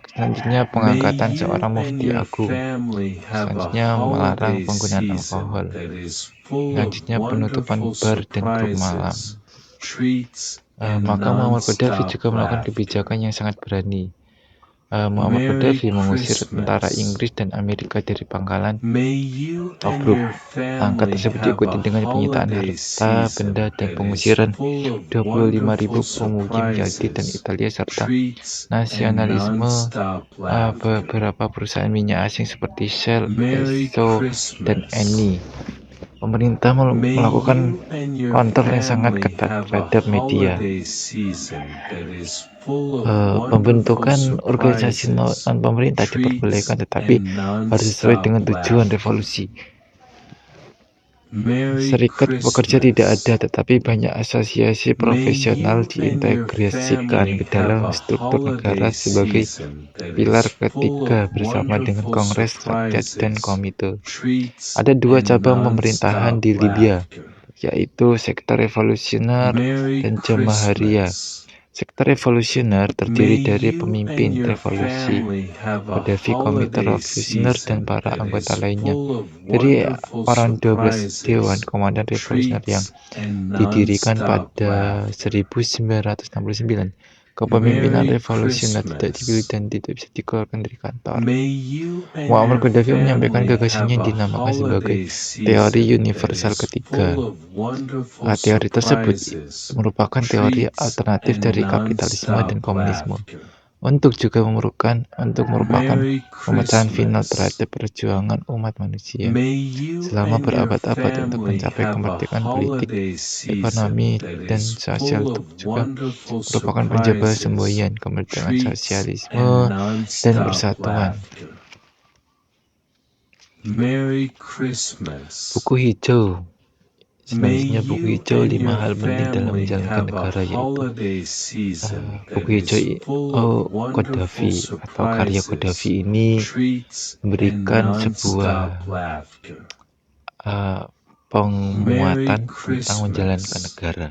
[SPEAKER 2] Selanjutnya
[SPEAKER 1] May
[SPEAKER 2] pengangkatan
[SPEAKER 1] you
[SPEAKER 2] seorang
[SPEAKER 1] and
[SPEAKER 2] mufti
[SPEAKER 1] your
[SPEAKER 2] agung.
[SPEAKER 1] family have a
[SPEAKER 2] Selanjutnya melarang
[SPEAKER 1] holiday
[SPEAKER 2] penggunaan
[SPEAKER 1] season
[SPEAKER 2] alkohol.
[SPEAKER 1] that is full of
[SPEAKER 2] Selanjutnya penutupan
[SPEAKER 1] wonderful
[SPEAKER 2] bar dan klub malam.
[SPEAKER 1] surprises, treats, and
[SPEAKER 2] Maka Muammar Qaddafi
[SPEAKER 1] non-stop
[SPEAKER 2] juga melakukan
[SPEAKER 1] laughter.
[SPEAKER 2] kebijakan yang sangat berani. Muammar
[SPEAKER 1] Merry
[SPEAKER 2] Qaddafi mengusir tentara
[SPEAKER 1] Christmas.
[SPEAKER 2] Inggris dan Amerika dari pangkalan
[SPEAKER 1] May you and
[SPEAKER 2] Tobruk.
[SPEAKER 1] your
[SPEAKER 2] Langkah
[SPEAKER 1] family
[SPEAKER 2] tersebut
[SPEAKER 1] have
[SPEAKER 2] diikuti
[SPEAKER 1] a
[SPEAKER 2] dengan penyitaan
[SPEAKER 1] holiday
[SPEAKER 2] harta
[SPEAKER 1] season
[SPEAKER 2] benda dan
[SPEAKER 1] that is
[SPEAKER 2] pengusiran
[SPEAKER 1] full of
[SPEAKER 2] 25.000
[SPEAKER 1] wonderful
[SPEAKER 2] pemukim Yahudi dan
[SPEAKER 1] surprises,
[SPEAKER 2] Italia serta
[SPEAKER 1] treats, and
[SPEAKER 2] nasionalisme
[SPEAKER 1] non-stop laughter.
[SPEAKER 2] beberapa perusahaan minyak asing seperti Shell,
[SPEAKER 1] Merry
[SPEAKER 2] Esso, dan
[SPEAKER 1] Christmas.
[SPEAKER 2] Eni. Pemerintah
[SPEAKER 1] May
[SPEAKER 2] melakukan
[SPEAKER 1] you and your
[SPEAKER 2] kontrol yang sangat
[SPEAKER 1] family
[SPEAKER 2] ketat
[SPEAKER 1] have a
[SPEAKER 2] terhadap media.
[SPEAKER 1] holiday season that is full of wonderful
[SPEAKER 2] Pembentukan organisasi
[SPEAKER 1] surprises,
[SPEAKER 2] non-pemerintah
[SPEAKER 1] treats,
[SPEAKER 2] diperbolehkan, tetapi
[SPEAKER 1] and
[SPEAKER 2] harus sesuai
[SPEAKER 1] non-stop
[SPEAKER 2] dengan tujuan
[SPEAKER 1] laughter.
[SPEAKER 2] revolusi.
[SPEAKER 1] Merry
[SPEAKER 2] Serikat pekerja tidak ada,
[SPEAKER 1] Christmas.
[SPEAKER 2] tetapi banyak asosiasi
[SPEAKER 1] May
[SPEAKER 2] profesional
[SPEAKER 1] you and your
[SPEAKER 2] diintegrasikan
[SPEAKER 1] family
[SPEAKER 2] ke dalam
[SPEAKER 1] have a
[SPEAKER 2] struktur negara
[SPEAKER 1] holiday
[SPEAKER 2] sebagai
[SPEAKER 1] season that
[SPEAKER 2] pilar
[SPEAKER 1] is full
[SPEAKER 2] ketiga
[SPEAKER 1] of
[SPEAKER 2] bersama dengan
[SPEAKER 1] wonderful
[SPEAKER 2] Kongres Rakyat dan
[SPEAKER 1] surprises,
[SPEAKER 2] Komite.
[SPEAKER 1] treats,
[SPEAKER 2] Ada dua
[SPEAKER 1] and
[SPEAKER 2] cabang pemerintahan
[SPEAKER 1] non-stop
[SPEAKER 2] di Libya,
[SPEAKER 1] laughter.
[SPEAKER 2] yaitu Sektor Revolusioner
[SPEAKER 1] Merry
[SPEAKER 2] dan Jamaharia.
[SPEAKER 1] Christmas.
[SPEAKER 2] Sektor Revolusioner terdiri
[SPEAKER 1] May
[SPEAKER 2] dari
[SPEAKER 1] you and
[SPEAKER 2] pemimpin
[SPEAKER 1] your
[SPEAKER 2] revolusi,
[SPEAKER 1] family have a
[SPEAKER 2] Qaddafi, Komite
[SPEAKER 1] holiday
[SPEAKER 2] Revolusioner, dan
[SPEAKER 1] season
[SPEAKER 2] para
[SPEAKER 1] that
[SPEAKER 2] anggota
[SPEAKER 1] is
[SPEAKER 2] lainnya.
[SPEAKER 1] full of
[SPEAKER 2] Dari
[SPEAKER 1] wonderful
[SPEAKER 2] orang 12 Dewan
[SPEAKER 1] surprises,
[SPEAKER 2] Komandan Revolusioner yang
[SPEAKER 1] treats, and
[SPEAKER 2] didirikan
[SPEAKER 1] non-stop
[SPEAKER 2] pada
[SPEAKER 1] laughter.
[SPEAKER 2] 1969. Kepemimpinan
[SPEAKER 1] Merry
[SPEAKER 2] revolusioner tidak dipilih
[SPEAKER 1] Christmas.
[SPEAKER 2] dan tidak bisa dikeluarkan dari kantor.
[SPEAKER 1] May you and
[SPEAKER 2] Muammar
[SPEAKER 1] your
[SPEAKER 2] Qaddafi menyampaikan
[SPEAKER 1] family
[SPEAKER 2] gagasannya
[SPEAKER 1] have
[SPEAKER 2] yang
[SPEAKER 1] a
[SPEAKER 2] dinamakan sebagai
[SPEAKER 1] holiday
[SPEAKER 2] teori
[SPEAKER 1] season that
[SPEAKER 2] universal
[SPEAKER 1] is
[SPEAKER 2] ketiga.
[SPEAKER 1] full of wonderful
[SPEAKER 2] Teori tersebut
[SPEAKER 1] surprises,
[SPEAKER 2] merupakan teori
[SPEAKER 1] treats,
[SPEAKER 2] alternatif
[SPEAKER 1] and
[SPEAKER 2] dari kapitalisme dan
[SPEAKER 1] non-stop
[SPEAKER 2] komunisme.
[SPEAKER 1] laughter.
[SPEAKER 2] Untuk merupakan
[SPEAKER 1] Merry
[SPEAKER 2] pemecahan final
[SPEAKER 1] Christmas.
[SPEAKER 2] terhadap perjuangan umat manusia
[SPEAKER 1] May you
[SPEAKER 2] selama
[SPEAKER 1] and your
[SPEAKER 2] berabad-abad untuk
[SPEAKER 1] family
[SPEAKER 2] mencapai
[SPEAKER 1] have a
[SPEAKER 2] kemerdekaan politik,
[SPEAKER 1] holiday season
[SPEAKER 2] ekonomi,
[SPEAKER 1] that
[SPEAKER 2] dan
[SPEAKER 1] is
[SPEAKER 2] sosial.
[SPEAKER 1] full
[SPEAKER 2] Untuk
[SPEAKER 1] of
[SPEAKER 2] juga
[SPEAKER 1] wonderful
[SPEAKER 2] merupakan penjaga
[SPEAKER 1] surprises,
[SPEAKER 2] semboyan kemerdekaan
[SPEAKER 1] treats,
[SPEAKER 2] sosialisme
[SPEAKER 1] and
[SPEAKER 2] dan
[SPEAKER 1] non-stop
[SPEAKER 2] persatuan.
[SPEAKER 1] laughter. Merry Christmas.
[SPEAKER 2] Buku hijau.
[SPEAKER 1] May
[SPEAKER 2] Selanjutnya buku
[SPEAKER 1] you
[SPEAKER 2] hijau
[SPEAKER 1] and
[SPEAKER 2] 5
[SPEAKER 1] your
[SPEAKER 2] hal penting dalam
[SPEAKER 1] family
[SPEAKER 2] menjalankan
[SPEAKER 1] have a
[SPEAKER 2] negara, yaitu
[SPEAKER 1] holiday season that
[SPEAKER 2] buku hijau
[SPEAKER 1] is full of
[SPEAKER 2] Qaddafi
[SPEAKER 1] wonderful
[SPEAKER 2] atau karya Qaddafi
[SPEAKER 1] surprises,
[SPEAKER 2] ini
[SPEAKER 1] treats, and
[SPEAKER 2] memberikan sebuah
[SPEAKER 1] non-stop laughter.
[SPEAKER 2] penguatan
[SPEAKER 1] Merry
[SPEAKER 2] tentang menjalankan
[SPEAKER 1] Christmas.
[SPEAKER 2] negara,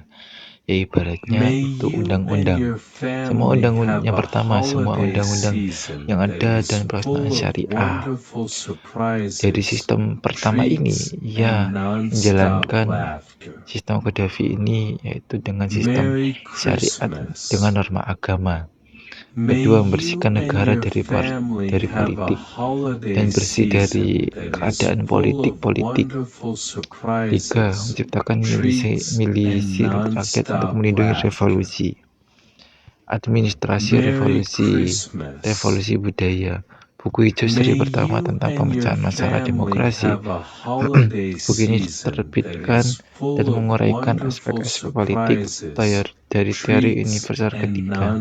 [SPEAKER 2] ya ibaratnya
[SPEAKER 1] May
[SPEAKER 2] itu
[SPEAKER 1] you and
[SPEAKER 2] undang-undang.
[SPEAKER 1] your
[SPEAKER 2] Semua
[SPEAKER 1] family
[SPEAKER 2] undang-undang
[SPEAKER 1] have
[SPEAKER 2] yang
[SPEAKER 1] a
[SPEAKER 2] pertama, semua
[SPEAKER 1] holiday
[SPEAKER 2] undang-undang
[SPEAKER 1] season
[SPEAKER 2] yang
[SPEAKER 1] that
[SPEAKER 2] ada
[SPEAKER 1] is
[SPEAKER 2] dan
[SPEAKER 1] full
[SPEAKER 2] pelaksanaan
[SPEAKER 1] of
[SPEAKER 2] syariah
[SPEAKER 1] wonderful
[SPEAKER 2] dari
[SPEAKER 1] surprises,
[SPEAKER 2] sistem pertama ini,
[SPEAKER 1] treats,
[SPEAKER 2] ia
[SPEAKER 1] and non-stop
[SPEAKER 2] menjalankan
[SPEAKER 1] laughter.
[SPEAKER 2] sistem Qaddafi ini, yaitu dengan sistem
[SPEAKER 1] Merry
[SPEAKER 2] syariat
[SPEAKER 1] Christmas.
[SPEAKER 2] dengan norma agama.
[SPEAKER 1] May
[SPEAKER 2] Kedua,
[SPEAKER 1] you
[SPEAKER 2] membersihkan
[SPEAKER 1] and
[SPEAKER 2] negara
[SPEAKER 1] your
[SPEAKER 2] dari
[SPEAKER 1] family have a
[SPEAKER 2] politik
[SPEAKER 1] holiday
[SPEAKER 2] dan bersih dari
[SPEAKER 1] season that is
[SPEAKER 2] keadaan
[SPEAKER 1] full of
[SPEAKER 2] politik.
[SPEAKER 1] wonderful
[SPEAKER 2] Tiga,
[SPEAKER 1] surprises,
[SPEAKER 2] menciptakan
[SPEAKER 1] treats,
[SPEAKER 2] milisi
[SPEAKER 1] and
[SPEAKER 2] rakyat untuk
[SPEAKER 1] non-stop
[SPEAKER 2] melindungi
[SPEAKER 1] laughter.
[SPEAKER 2] revolusi. Administrasi
[SPEAKER 1] Merry
[SPEAKER 2] revolusi
[SPEAKER 1] Christmas.
[SPEAKER 2] budaya. buku hijau seri pertama tentang pemecahan masalah demokrasi. Buku ini diterbitkan dan menguraikan aspek-aspek politik dari teori universal ketiga.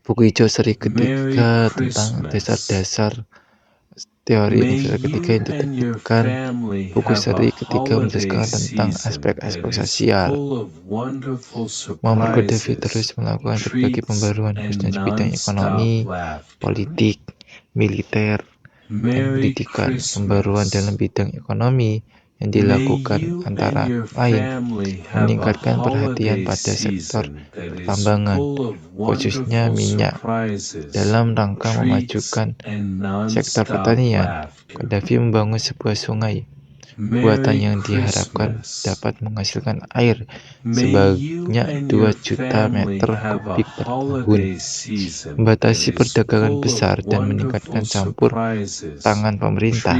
[SPEAKER 2] Buku hijau seri ketiga tentang dasar-dasar teori universal ketiga yang diterbitkan. Buku seri ketiga menjelaskan tentang aspek-aspek sosial. Muammar Gaddafi terus melakukan berbagai pembaruan, khususnya di bidang ekonomi, politik, militer, dan pendidikan. Pembaruan dalam bidang ekonomi yang dilakukan antara lain meningkatkan perhatian pada sektor pertambangan, khususnya minyak. Dalam rangka memajukan sektor pertanian, Gaddafi membangun sebuah sungai buatan yang diharapkan dapat menghasilkan air sebanyak 2 juta meter kubik per tahun, membatasi perdagangan besar dan meningkatkan campur tangan pemerintah.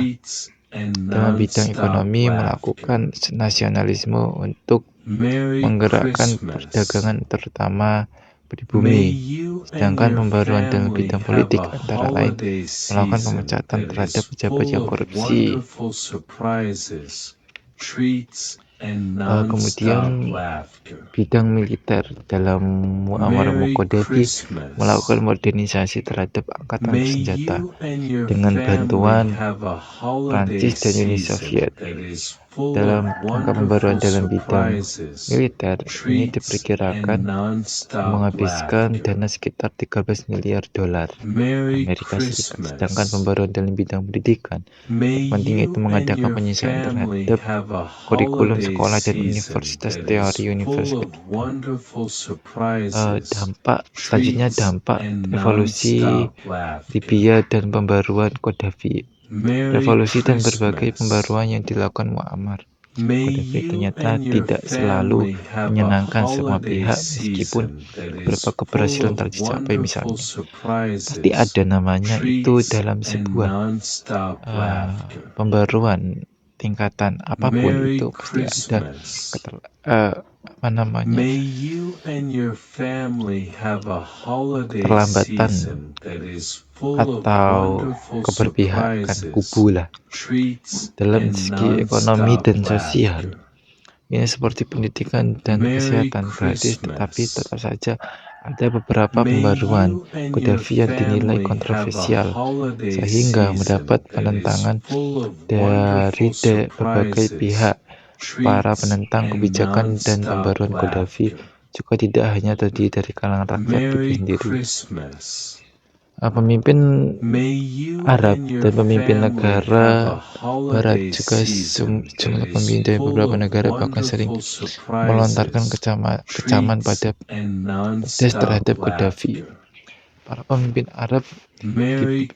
[SPEAKER 2] Dalam bidang ekonomi, melakukan nasionalisme untuk menggerakkan perdagangan terutama pribumi. Sedangkan pembaruan dalam bidang politik antara lain melakukan pemecatan terhadap pejabat yang korupsi. Kemudian bidang militer, dalam Muammar Gaddafi melakukan modernisasi terhadap angkatan bersenjata dengan bantuan Prancis dan Uni Soviet. Dalam rangka pembaruan dalam bidang militer, ini diperkirakan menghabiskan dana sekitar 13 miliar dolar Amerika Serikat. Sedangkan pembaruan dalam bidang pendidikan, pentingnya itu mengadakan penyesuaian terhadap kurikulum sekolah dan universitas teori universal ketiga. Dampak revolusi Libya dan pembaruan Gaddafi. Revolusi dan berbagai pembaruan yang dilakukan Muammar Gaddafi ternyata tidak selalu menyenangkan semua pihak, meskipun beberapa keberhasilan telah dicapai. Misalnya, pasti ada namanya itu dalam sebuah pembaruan tingkatan apapun, itu pasti ada keterlambatan atau keberpihakan kubu lah. Dalam segi ekonomi dan sosial, ini seperti pendidikan dan kesehatan gratis, tetapi tetap saja ada beberapa pembaruan Gaddafi yang dinilai kontroversial sehingga mendapat penentangan dari berbagai pihak. Para penentang kebijakan dan pembaruan Gaddafi juga tidak hanya terdiri dari kalangan rakyat itu sendiri. Pemimpin Arab dan pemimpin negara Barat, juga sejumlah pemimpin dari beberapa negara bahkan sering melontarkan kecaman pada protes terhadap Gaddafi. Para pemimpin Arab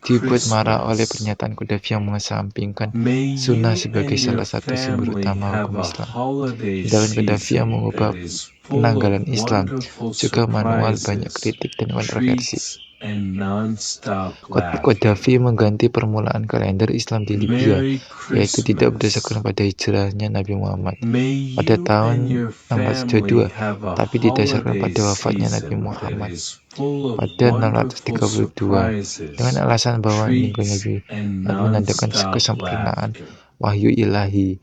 [SPEAKER 2] dibuat marah oleh pernyataan Gaddafi yang mengesampingkan sunnah sebagai salah satu sumber utama hukum Islam. Sedangkan Gaddafi yang mengubah penanggalan Islam juga manual banyak kritik dan kontroversi. Gaddafi mengganti permulaan kalender Islam di Libya, yaitu tidak berdasarkan pada hijrahnya Nabi Muhammad pada tahun 672, tapi didasarkan pada wafatnya Nabi Muhammad pada 632, dengan alasan bahwa meninggalnya Nabi menandakan kesempurnaan wahyu ilahi.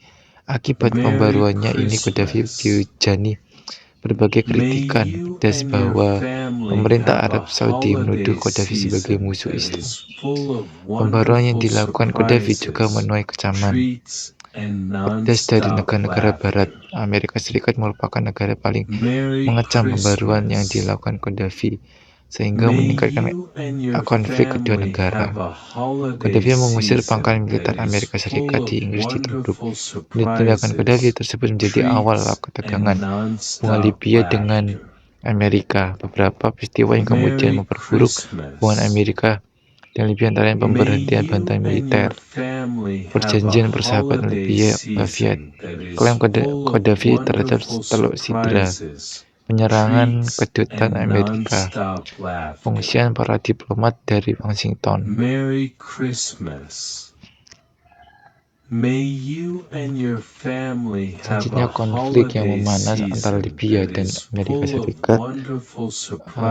[SPEAKER 2] Akibat pembaruannya ini, Gaddafi dihujani berbagai kritikan, pedas bahwa pemerintah Arab Saudi menuduh Gaddafi sebagai musuh Islam. Pembaruan yang dilakukan Gaddafi juga menuai kecaman pedas dari negara-negara Barat. Amerika Serikat merupakan negara paling mengecam pembaruan yang dilakukan Gaddafi, sehingga meningkatkan konflik kedua negara. Gaddafi mengusir pangkalan militer Amerika Serikat di Inggris di Tobruk. Tindakan Gaddafi tersebut menjadi awal ketegangan hubungan Libya dengan Amerika. Beberapa peristiwa yang kemudian memperburuk hubungan Amerika dan Libya antara lain pemberhentian bantuan militer, perjanjian persahabatan Libya Soviet, klaim Gaddafi terhadap Teluk Sidra, penyerangan kedutaan Amerika, pengungsian para diplomat dari Washington.
[SPEAKER 1] May you and your family have
[SPEAKER 2] Selanjutnya,
[SPEAKER 1] a
[SPEAKER 2] konflik yang
[SPEAKER 1] holiday
[SPEAKER 2] memanas antara
[SPEAKER 1] season
[SPEAKER 2] Libya
[SPEAKER 1] that
[SPEAKER 2] dan
[SPEAKER 1] is
[SPEAKER 2] Amerika
[SPEAKER 1] full of
[SPEAKER 2] Serikat
[SPEAKER 1] wonderful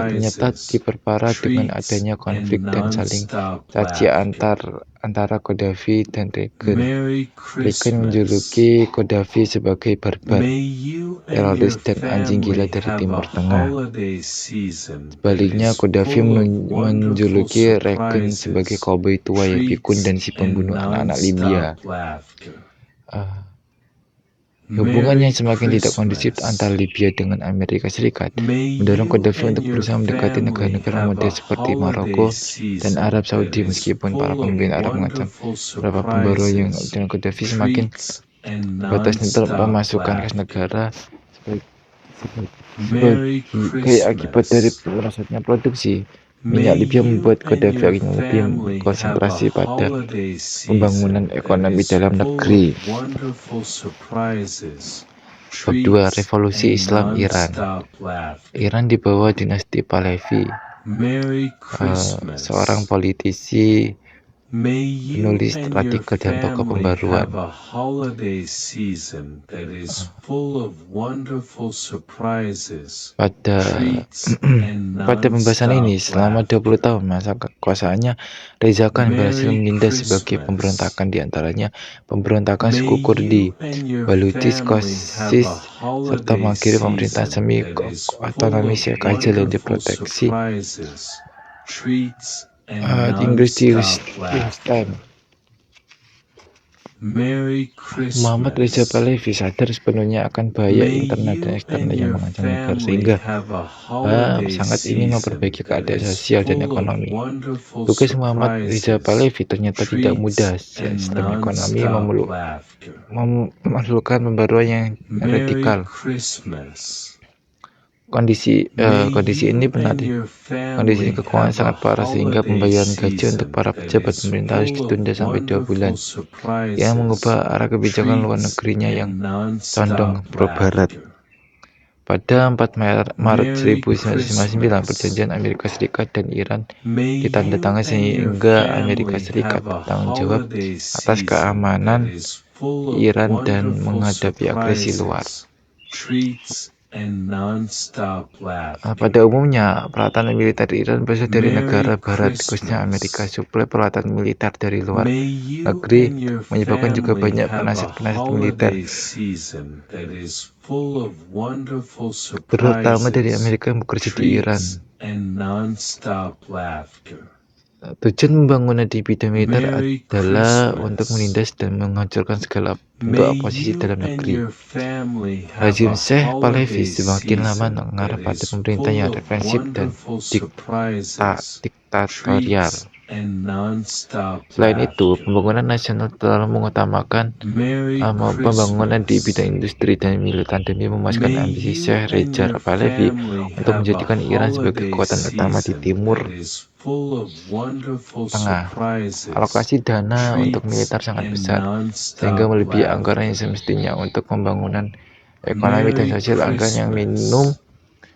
[SPEAKER 2] ternyata
[SPEAKER 1] surprises,
[SPEAKER 2] diperparah dengan
[SPEAKER 1] treats,
[SPEAKER 2] adanya konflik
[SPEAKER 1] and
[SPEAKER 2] dan saling
[SPEAKER 1] nonstop
[SPEAKER 2] caci
[SPEAKER 1] laughter.
[SPEAKER 2] antara Gaddafi dan Reagan.
[SPEAKER 1] Merry
[SPEAKER 2] Reagan
[SPEAKER 1] Christmas.
[SPEAKER 2] menjuluki Gaddafi sebagai barbar,
[SPEAKER 1] May you and
[SPEAKER 2] teroris,
[SPEAKER 1] your
[SPEAKER 2] dan anjing gila
[SPEAKER 1] family
[SPEAKER 2] dari
[SPEAKER 1] have a
[SPEAKER 2] Timur Tengah.
[SPEAKER 1] holiday season that
[SPEAKER 2] Sebaliknya,
[SPEAKER 1] is
[SPEAKER 2] Gaddafi
[SPEAKER 1] full of wonderful
[SPEAKER 2] menjuluki Reagan sebagai
[SPEAKER 1] surprises,
[SPEAKER 2] koboi tua yang pikun
[SPEAKER 1] treats,
[SPEAKER 2] dan si
[SPEAKER 1] and
[SPEAKER 2] pembunuh anak-anak Libya.
[SPEAKER 1] nonstop laughter.
[SPEAKER 2] Ah, Hubungan yang
[SPEAKER 1] Merry
[SPEAKER 2] semakin tidak kondusif antara
[SPEAKER 1] Christmas.
[SPEAKER 2] Libya dengan Amerika Serikat
[SPEAKER 1] May
[SPEAKER 2] mendorong
[SPEAKER 1] you
[SPEAKER 2] Gaddafi
[SPEAKER 1] and
[SPEAKER 2] untuk
[SPEAKER 1] your
[SPEAKER 2] berusaha mendekati
[SPEAKER 1] family
[SPEAKER 2] negara-negara
[SPEAKER 1] have a
[SPEAKER 2] modern seperti
[SPEAKER 1] holiday
[SPEAKER 2] Maroko dan
[SPEAKER 1] season
[SPEAKER 2] Arab
[SPEAKER 1] that
[SPEAKER 2] Saudi,
[SPEAKER 1] is
[SPEAKER 2] meskipun para
[SPEAKER 1] full of
[SPEAKER 2] pemimpin Arab mengancam
[SPEAKER 1] wonderful
[SPEAKER 2] beberapa pembaru yang
[SPEAKER 1] surprises,
[SPEAKER 2] dengan Gaddafi semakin
[SPEAKER 1] treats, and
[SPEAKER 2] batasnya untuk
[SPEAKER 1] nonstop
[SPEAKER 2] pemasukan kas
[SPEAKER 1] laughter.
[SPEAKER 2] negara
[SPEAKER 1] Merry
[SPEAKER 2] sebagai akibat dari
[SPEAKER 1] Christmas.
[SPEAKER 2] merosotnya produksi
[SPEAKER 1] May
[SPEAKER 2] minyak Libya
[SPEAKER 1] you
[SPEAKER 2] membuat
[SPEAKER 1] and
[SPEAKER 2] Gaddafi
[SPEAKER 1] your
[SPEAKER 2] akhirnya lebih
[SPEAKER 1] family have a
[SPEAKER 2] konsentrasi pada
[SPEAKER 1] holiday
[SPEAKER 2] pembangunan
[SPEAKER 1] season that
[SPEAKER 2] ekonomi
[SPEAKER 1] is
[SPEAKER 2] dalam
[SPEAKER 1] full of
[SPEAKER 2] negeri.
[SPEAKER 1] wonderful surprises,
[SPEAKER 2] Bab 2.
[SPEAKER 1] treats,
[SPEAKER 2] Revolusi
[SPEAKER 1] and
[SPEAKER 2] Islam Iran.
[SPEAKER 1] nonstop laughter.
[SPEAKER 2] Iran di bawah dinasti Pahlavi,
[SPEAKER 1] Merry Christmas.
[SPEAKER 2] seorang politisi,
[SPEAKER 1] May you
[SPEAKER 2] penulis
[SPEAKER 1] and your
[SPEAKER 2] radikal dan tokoh
[SPEAKER 1] family
[SPEAKER 2] pembaruan.
[SPEAKER 1] have a holiday season that is full of wonderful surprises,
[SPEAKER 2] Pada
[SPEAKER 1] treats, and
[SPEAKER 2] pembahasan ini,
[SPEAKER 1] nonstop
[SPEAKER 2] selama 20
[SPEAKER 1] laughter.
[SPEAKER 2] tahun masa kekuasaannya, Reza Khan berhasil
[SPEAKER 1] Merry
[SPEAKER 2] menindas sebagai
[SPEAKER 1] Christmas.
[SPEAKER 2] pemberontakan, di antaranya pemberontakan
[SPEAKER 1] May
[SPEAKER 2] suku Kurdi,
[SPEAKER 1] you and your
[SPEAKER 2] Baluchis,
[SPEAKER 1] family have
[SPEAKER 2] Kosis,
[SPEAKER 1] a
[SPEAKER 2] serta
[SPEAKER 1] holiday
[SPEAKER 2] mengakhiri pemerintahan
[SPEAKER 1] season
[SPEAKER 2] semi
[SPEAKER 1] that is full
[SPEAKER 2] otonomi
[SPEAKER 1] of
[SPEAKER 2] Sheikh Khazal yang
[SPEAKER 1] wonderful
[SPEAKER 2] diproteksi
[SPEAKER 1] surprises, treats, and
[SPEAKER 2] di Inggris di
[SPEAKER 1] nonstop laughter.
[SPEAKER 2] Houston.
[SPEAKER 1] Merry
[SPEAKER 2] Muhammad Reza
[SPEAKER 1] Christmas.
[SPEAKER 2] Pahlavi sadar sepenuhnya akan bahaya
[SPEAKER 1] May
[SPEAKER 2] internal dan
[SPEAKER 1] you
[SPEAKER 2] eksternal
[SPEAKER 1] and
[SPEAKER 2] yang
[SPEAKER 1] your
[SPEAKER 2] mengancam negara,
[SPEAKER 1] family
[SPEAKER 2] sehingga
[SPEAKER 1] have a holiday
[SPEAKER 2] sangat ingin
[SPEAKER 1] season
[SPEAKER 2] memperbaiki
[SPEAKER 1] that
[SPEAKER 2] keadaan
[SPEAKER 1] is
[SPEAKER 2] sosial dan
[SPEAKER 1] full of
[SPEAKER 2] ekonomi.
[SPEAKER 1] wonderful
[SPEAKER 2] Tugas Muhammad Reza
[SPEAKER 1] surprises,
[SPEAKER 2] Pahlavi ternyata tidak mudah.
[SPEAKER 1] treats, and
[SPEAKER 2] Sistem ekonomi
[SPEAKER 1] nonstop laughter.
[SPEAKER 2] memerlukan pembaruan yang
[SPEAKER 1] Merry
[SPEAKER 2] radikal.
[SPEAKER 1] Christmas.
[SPEAKER 2] Kondisi
[SPEAKER 1] May
[SPEAKER 2] ini
[SPEAKER 1] you
[SPEAKER 2] benar.
[SPEAKER 1] and your
[SPEAKER 2] Kondisi
[SPEAKER 1] family
[SPEAKER 2] keuangan
[SPEAKER 1] have a
[SPEAKER 2] sangat parah sehingga
[SPEAKER 1] holiday
[SPEAKER 2] pembayaran gaji untuk
[SPEAKER 1] season
[SPEAKER 2] para
[SPEAKER 1] that
[SPEAKER 2] pejabat
[SPEAKER 1] is
[SPEAKER 2] pemerintah harus
[SPEAKER 1] full of
[SPEAKER 2] ditunda sampai 2 bulan.
[SPEAKER 1] wonderful
[SPEAKER 2] Yang
[SPEAKER 1] surprises,
[SPEAKER 2] mengubah arah kebijakan luar
[SPEAKER 1] treats,
[SPEAKER 2] negerinya yang
[SPEAKER 1] and
[SPEAKER 2] condong
[SPEAKER 1] nonstop
[SPEAKER 2] pro-barat.
[SPEAKER 1] laughter.
[SPEAKER 2] Pada 4 Maret
[SPEAKER 1] Merry
[SPEAKER 2] 1959, perjanjian
[SPEAKER 1] Christmas.
[SPEAKER 2] Amerika Serikat dan Iran
[SPEAKER 1] May
[SPEAKER 2] ditandatangani
[SPEAKER 1] you and your
[SPEAKER 2] sehingga Amerika
[SPEAKER 1] family
[SPEAKER 2] Serikat
[SPEAKER 1] have a
[SPEAKER 2] bertanggung jawab
[SPEAKER 1] holiday
[SPEAKER 2] atas
[SPEAKER 1] season
[SPEAKER 2] keamanan
[SPEAKER 1] that is full of
[SPEAKER 2] Iran dan
[SPEAKER 1] wonderful
[SPEAKER 2] menghadapi agresi luar.
[SPEAKER 1] surprises, treats, and nonstop laughter.
[SPEAKER 2] Pada umumnya, peralatan militer Iran berasal dari
[SPEAKER 1] Merry
[SPEAKER 2] negara barat, khususnya
[SPEAKER 1] Christmas.
[SPEAKER 2] Amerika. Suplai peralatan militer dari luar
[SPEAKER 1] May you
[SPEAKER 2] negeri
[SPEAKER 1] and your
[SPEAKER 2] menyebabkan juga
[SPEAKER 1] family
[SPEAKER 2] banyak
[SPEAKER 1] have a
[SPEAKER 2] penasihat-penasihat militer,
[SPEAKER 1] holiday season that is full of wonderful
[SPEAKER 2] terutama dari
[SPEAKER 1] surprises,
[SPEAKER 2] Amerika yang bekerja di Iran.
[SPEAKER 1] treats, and nonstop laughter.
[SPEAKER 2] Tujuan pembangunan di bidang militer
[SPEAKER 1] Merry
[SPEAKER 2] adalah
[SPEAKER 1] Christmas.
[SPEAKER 2] untuk menindas dan menghancurkan segala bentuk
[SPEAKER 1] May
[SPEAKER 2] oposisi
[SPEAKER 1] you
[SPEAKER 2] dalam
[SPEAKER 1] and
[SPEAKER 2] negeri.
[SPEAKER 1] your family have
[SPEAKER 2] Rezim
[SPEAKER 1] a
[SPEAKER 2] Sheikh Pahlavi
[SPEAKER 1] holiday
[SPEAKER 2] semakin lama
[SPEAKER 1] season
[SPEAKER 2] mengarah
[SPEAKER 1] that
[SPEAKER 2] pada
[SPEAKER 1] is
[SPEAKER 2] pemerintah
[SPEAKER 1] full
[SPEAKER 2] yang
[SPEAKER 1] of
[SPEAKER 2] represif dan
[SPEAKER 1] wonderful surprises,
[SPEAKER 2] diktatorial.
[SPEAKER 1] treats, and nonstop
[SPEAKER 2] Selain itu,
[SPEAKER 1] laughter.
[SPEAKER 2] pembangunan nasional telah mengutamakan
[SPEAKER 1] Merry
[SPEAKER 2] pembangunan di bidang
[SPEAKER 1] Christmas.
[SPEAKER 2] industri dan militan demi memuaskan
[SPEAKER 1] May
[SPEAKER 2] ambisi
[SPEAKER 1] you
[SPEAKER 2] Sheikh
[SPEAKER 1] and
[SPEAKER 2] Reza
[SPEAKER 1] your
[SPEAKER 2] Pahlavi
[SPEAKER 1] family
[SPEAKER 2] untuk
[SPEAKER 1] have a
[SPEAKER 2] menjadikan Iran sebagai
[SPEAKER 1] holiday
[SPEAKER 2] kekuatan utama di
[SPEAKER 1] season
[SPEAKER 2] Timur
[SPEAKER 1] that is full of wonderful
[SPEAKER 2] Tengah.
[SPEAKER 1] surprises,
[SPEAKER 2] Alokasi dana untuk
[SPEAKER 1] treats,
[SPEAKER 2] militer sangat
[SPEAKER 1] and
[SPEAKER 2] besar, sehingga
[SPEAKER 1] nonstop
[SPEAKER 2] melebihi anggaran yang
[SPEAKER 1] laughter.
[SPEAKER 2] semestinya untuk pembangunan ekonomi dan
[SPEAKER 1] Merry
[SPEAKER 2] sosial. Anggaran yang
[SPEAKER 1] Christmas.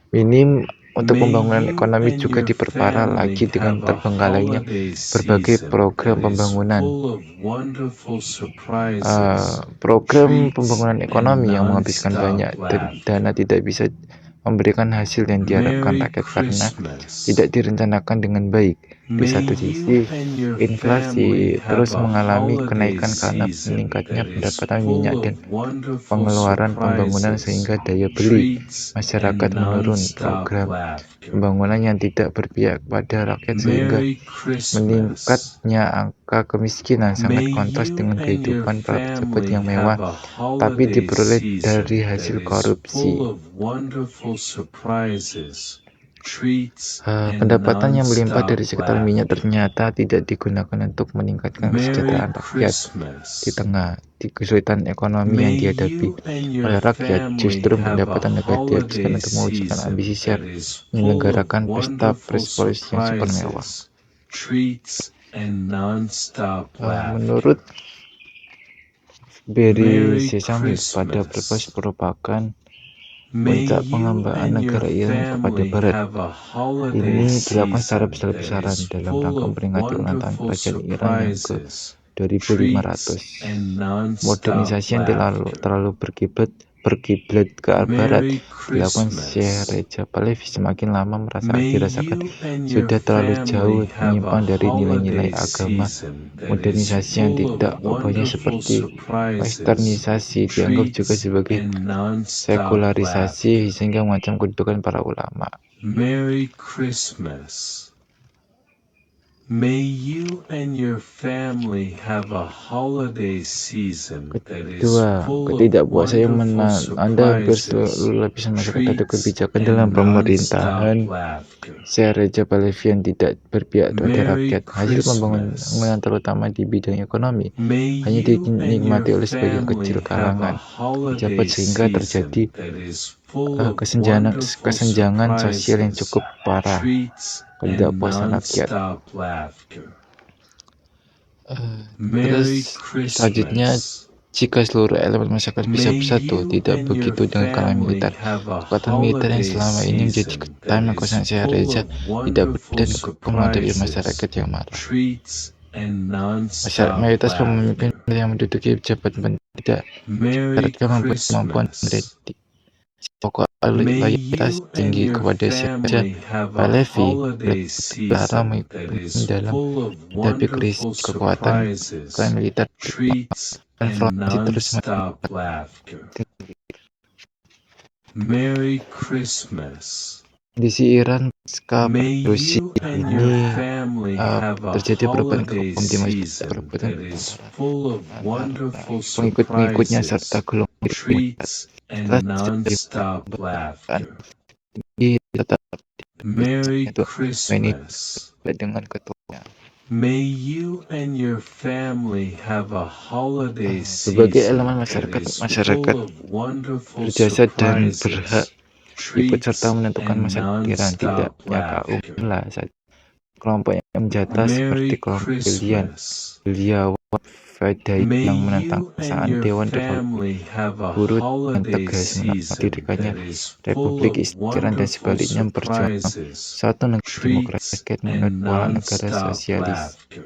[SPEAKER 2] minim untuk
[SPEAKER 1] May
[SPEAKER 2] pembangunan
[SPEAKER 1] you
[SPEAKER 2] ekonomi
[SPEAKER 1] and
[SPEAKER 2] juga
[SPEAKER 1] your
[SPEAKER 2] diperparah
[SPEAKER 1] family
[SPEAKER 2] lagi dengan
[SPEAKER 1] have a
[SPEAKER 2] terbengkalainya
[SPEAKER 1] holiday
[SPEAKER 2] berbagai
[SPEAKER 1] season
[SPEAKER 2] program
[SPEAKER 1] that is
[SPEAKER 2] pembangunan.
[SPEAKER 1] full of wonderful surprises,
[SPEAKER 2] Program
[SPEAKER 1] treats,
[SPEAKER 2] pembangunan
[SPEAKER 1] and
[SPEAKER 2] ekonomi yang menghabiskan
[SPEAKER 1] nonstop
[SPEAKER 2] banyak dana
[SPEAKER 1] laughter.
[SPEAKER 2] tidak bisa memberikan hasil yang diharapkan
[SPEAKER 1] Merry
[SPEAKER 2] rakyat karena
[SPEAKER 1] Christmas.
[SPEAKER 2] tidak direncanakan dengan baik. Di
[SPEAKER 1] May
[SPEAKER 2] satu
[SPEAKER 1] you
[SPEAKER 2] sisi,
[SPEAKER 1] and your
[SPEAKER 2] inflasi
[SPEAKER 1] family
[SPEAKER 2] terus
[SPEAKER 1] have a
[SPEAKER 2] mengalami
[SPEAKER 1] holiday
[SPEAKER 2] kenaikan karena
[SPEAKER 1] season
[SPEAKER 2] meningkatnya
[SPEAKER 1] that is
[SPEAKER 2] pendapatan
[SPEAKER 1] full
[SPEAKER 2] minyak
[SPEAKER 1] of
[SPEAKER 2] dan
[SPEAKER 1] wonderful
[SPEAKER 2] pengeluaran pembangunan,
[SPEAKER 1] surprises,
[SPEAKER 2] sehingga daya beli
[SPEAKER 1] treats,
[SPEAKER 2] masyarakat
[SPEAKER 1] and
[SPEAKER 2] menurun.
[SPEAKER 1] nonstop
[SPEAKER 2] Program
[SPEAKER 1] laughter.
[SPEAKER 2] pembangunan yang tidak berpihak pada rakyat sehingga
[SPEAKER 1] Merry Christmas.
[SPEAKER 2] meningkatnya angka kemiskinan sangat
[SPEAKER 1] May
[SPEAKER 2] kontras
[SPEAKER 1] you
[SPEAKER 2] dengan
[SPEAKER 1] and your
[SPEAKER 2] kehidupan para pejabat
[SPEAKER 1] family
[SPEAKER 2] yang mewah,
[SPEAKER 1] have a
[SPEAKER 2] tapi
[SPEAKER 1] holiday
[SPEAKER 2] diperoleh
[SPEAKER 1] season
[SPEAKER 2] dari
[SPEAKER 1] that
[SPEAKER 2] hasil
[SPEAKER 1] is
[SPEAKER 2] korupsi.
[SPEAKER 1] full of wonderful surprises, treats, and
[SPEAKER 2] Pendapatan yang melimpah
[SPEAKER 1] nonstop
[SPEAKER 2] dari sektor minyak
[SPEAKER 1] laughter.
[SPEAKER 2] ternyata tidak digunakan untuk meningkatkan
[SPEAKER 1] Merry
[SPEAKER 2] kesejahteraan rakyat. Di
[SPEAKER 1] Christmas.
[SPEAKER 2] tengah kesulitan ekonomi yang
[SPEAKER 1] May
[SPEAKER 2] dihadapi
[SPEAKER 1] you and your
[SPEAKER 2] oleh rakyat,
[SPEAKER 1] family
[SPEAKER 2] justru
[SPEAKER 1] have a
[SPEAKER 2] pendapatan negara dihabiskan
[SPEAKER 1] holiday
[SPEAKER 2] untuk mewujudkan
[SPEAKER 1] season
[SPEAKER 2] ambisi
[SPEAKER 1] that
[SPEAKER 2] Sheikh
[SPEAKER 1] is full of
[SPEAKER 2] menyelenggarakan pesta
[SPEAKER 1] wonderful
[SPEAKER 2] polisi yang super mewah.
[SPEAKER 1] surprises, treats, and nonstop laughter.
[SPEAKER 2] Menurut Barry
[SPEAKER 1] Merry
[SPEAKER 2] Sesame, pada
[SPEAKER 1] Christmas.
[SPEAKER 2] merupakan
[SPEAKER 1] May
[SPEAKER 2] puncak
[SPEAKER 1] you
[SPEAKER 2] penghambaan
[SPEAKER 1] and your
[SPEAKER 2] negara Iran kepada
[SPEAKER 1] family
[SPEAKER 2] Barat.
[SPEAKER 1] have a holiday
[SPEAKER 2] Ini dilakukan secara
[SPEAKER 1] season that
[SPEAKER 2] besar-besaran
[SPEAKER 1] is
[SPEAKER 2] dalam
[SPEAKER 1] full
[SPEAKER 2] rangka
[SPEAKER 1] of
[SPEAKER 2] memperingati ulang tahun
[SPEAKER 1] wonderful
[SPEAKER 2] kerajaan Iran yang
[SPEAKER 1] surprises,
[SPEAKER 2] 2500.
[SPEAKER 1] treats, and non-stop
[SPEAKER 2] Modernisasi yang terlalu
[SPEAKER 1] laughter.
[SPEAKER 2] berkiblat ke barat
[SPEAKER 1] Merry
[SPEAKER 2] dilakukan Syekh
[SPEAKER 1] Christmas.
[SPEAKER 2] Reza Pahlavi semakin lama
[SPEAKER 1] May
[SPEAKER 2] dirasakan
[SPEAKER 1] you and your
[SPEAKER 2] sudah terlalu jauh
[SPEAKER 1] family have a
[SPEAKER 2] menyimpang dari nilai-nilai
[SPEAKER 1] holiday
[SPEAKER 2] agama.
[SPEAKER 1] season that is
[SPEAKER 2] Modernisasi yang
[SPEAKER 1] full
[SPEAKER 2] tidak
[SPEAKER 1] of
[SPEAKER 2] ubahnya
[SPEAKER 1] wonderful
[SPEAKER 2] seperti
[SPEAKER 1] surprises,
[SPEAKER 2] westernisasi dianggap juga
[SPEAKER 1] treats,
[SPEAKER 2] sebagai
[SPEAKER 1] and non-stop
[SPEAKER 2] sekularisasi
[SPEAKER 1] laughter.
[SPEAKER 2] sehingga mengancam kedudukan para ulama.
[SPEAKER 1] Merry Christmas. May you and your family have a holiday season that is
[SPEAKER 2] Kedua,
[SPEAKER 1] full of
[SPEAKER 2] ketidakpuasan yang
[SPEAKER 1] wonderful
[SPEAKER 2] melanda hampir
[SPEAKER 1] surprises,
[SPEAKER 2] seluruh lapisan masyarakat atau
[SPEAKER 1] treats,
[SPEAKER 2] kebijakan dalam
[SPEAKER 1] and non-stop
[SPEAKER 2] pemerintahan
[SPEAKER 1] laughter.
[SPEAKER 2] Syekh Reza Pahlavi yang tidak berpihak pada
[SPEAKER 1] Merry
[SPEAKER 2] rakyat. Hasil
[SPEAKER 1] Christmas.
[SPEAKER 2] pembangunan terutama di bidang ekonomi
[SPEAKER 1] May
[SPEAKER 2] hanya
[SPEAKER 1] you and your
[SPEAKER 2] dinikmati oleh sebagian kecil
[SPEAKER 1] family have a
[SPEAKER 2] kalangan
[SPEAKER 1] holiday
[SPEAKER 2] pejabat sehingga terjadi
[SPEAKER 1] season that is full of wonderful
[SPEAKER 2] kesenjangan sosial yang
[SPEAKER 1] surprises,
[SPEAKER 2] cukup parah.
[SPEAKER 1] treats, and
[SPEAKER 2] Ketidakpuasan rakyat.
[SPEAKER 1] non-stop laughter.
[SPEAKER 2] Terus
[SPEAKER 1] Merry
[SPEAKER 2] selanjutnya,
[SPEAKER 1] Christmas.
[SPEAKER 2] jika seluruh elemen masyarakat bisa
[SPEAKER 1] May
[SPEAKER 2] bersatu,
[SPEAKER 1] you
[SPEAKER 2] tidak
[SPEAKER 1] and your
[SPEAKER 2] begitu dengan kalangan
[SPEAKER 1] family
[SPEAKER 2] militer.
[SPEAKER 1] have a
[SPEAKER 2] Kekuatan militer yang
[SPEAKER 1] holiday
[SPEAKER 2] selama ini menjadi
[SPEAKER 1] season
[SPEAKER 2] kekuatan
[SPEAKER 1] that is
[SPEAKER 2] kekuasaan Syekh
[SPEAKER 1] full
[SPEAKER 2] Reza
[SPEAKER 1] of
[SPEAKER 2] tidak
[SPEAKER 1] wonderful
[SPEAKER 2] dan kukuh menghadapi
[SPEAKER 1] surprises,
[SPEAKER 2] masyarakat yang marah.
[SPEAKER 1] treats, and non-stop
[SPEAKER 2] Mayoritas pemimpin
[SPEAKER 1] laughter.
[SPEAKER 2] yang menduduki jabatan tidak
[SPEAKER 1] Merry
[SPEAKER 2] disyaratkan mempunyai kemampuan
[SPEAKER 1] Christmas.
[SPEAKER 2] pokok
[SPEAKER 1] May
[SPEAKER 2] loyalitas
[SPEAKER 1] you and
[SPEAKER 2] tinggi
[SPEAKER 1] your
[SPEAKER 2] kepada Syekh Reza
[SPEAKER 1] family have a
[SPEAKER 2] Pahlavi
[SPEAKER 1] holiday
[SPEAKER 2] dilarang
[SPEAKER 1] season that
[SPEAKER 2] mengikuti
[SPEAKER 1] is
[SPEAKER 2] dalam
[SPEAKER 1] full of
[SPEAKER 2] menghadapi krisis
[SPEAKER 1] wonderful
[SPEAKER 2] kekuatan
[SPEAKER 1] surprises,
[SPEAKER 2] militer
[SPEAKER 1] treats,
[SPEAKER 2] dan
[SPEAKER 1] and
[SPEAKER 2] inflasi terus
[SPEAKER 1] non-stop laughter. Merry Christmas.
[SPEAKER 2] kondisi Iran pasca
[SPEAKER 1] May
[SPEAKER 2] Rusia
[SPEAKER 1] you and your
[SPEAKER 2] ini
[SPEAKER 1] family have a
[SPEAKER 2] terjadi perubahan
[SPEAKER 1] holiday
[SPEAKER 2] kaum di masyarakat,
[SPEAKER 1] season
[SPEAKER 2] perebutan
[SPEAKER 1] that is full of wonderful
[SPEAKER 2] pengikut-pengikutnya serta
[SPEAKER 1] surprises,
[SPEAKER 2] gelombang
[SPEAKER 1] treats, and non-stop laughter.
[SPEAKER 2] tinggi tetap
[SPEAKER 1] Merry
[SPEAKER 2] itu ini
[SPEAKER 1] Christmas.
[SPEAKER 2] dengan ketuanya.
[SPEAKER 1] May you and your family have a holiday
[SPEAKER 2] Berbagai
[SPEAKER 1] season
[SPEAKER 2] elemen
[SPEAKER 1] that is
[SPEAKER 2] masyarakat
[SPEAKER 1] full of wonderful
[SPEAKER 2] berjasa dan berhak
[SPEAKER 1] surprises,
[SPEAKER 2] ikut
[SPEAKER 1] treats,
[SPEAKER 2] serta menentukan
[SPEAKER 1] and
[SPEAKER 2] masa depan, tidak
[SPEAKER 1] non-stop
[SPEAKER 2] hanya kaum
[SPEAKER 1] laughter.
[SPEAKER 2] lah saja. Kelompok yang menjata seperti
[SPEAKER 1] Merry
[SPEAKER 2] kelompok pilihan
[SPEAKER 1] Christmas.
[SPEAKER 2] beliau Fadai
[SPEAKER 1] May
[SPEAKER 2] yang menentang
[SPEAKER 1] you and
[SPEAKER 2] paksaan
[SPEAKER 1] your
[SPEAKER 2] Dewan Revolusi
[SPEAKER 1] family have a
[SPEAKER 2] Buruh dengan
[SPEAKER 1] holiday
[SPEAKER 2] tegas menolak
[SPEAKER 1] season
[SPEAKER 2] didirikannya
[SPEAKER 1] that is full
[SPEAKER 2] Republik
[SPEAKER 1] of
[SPEAKER 2] Iran dan
[SPEAKER 1] wonderful
[SPEAKER 2] sebaliknya memperjuangkan
[SPEAKER 1] surprises,
[SPEAKER 2] suatu negara demokrasi
[SPEAKER 1] treats,
[SPEAKER 2] menurut
[SPEAKER 1] and
[SPEAKER 2] pola negara
[SPEAKER 1] non-stop
[SPEAKER 2] sosialis.
[SPEAKER 1] laughter.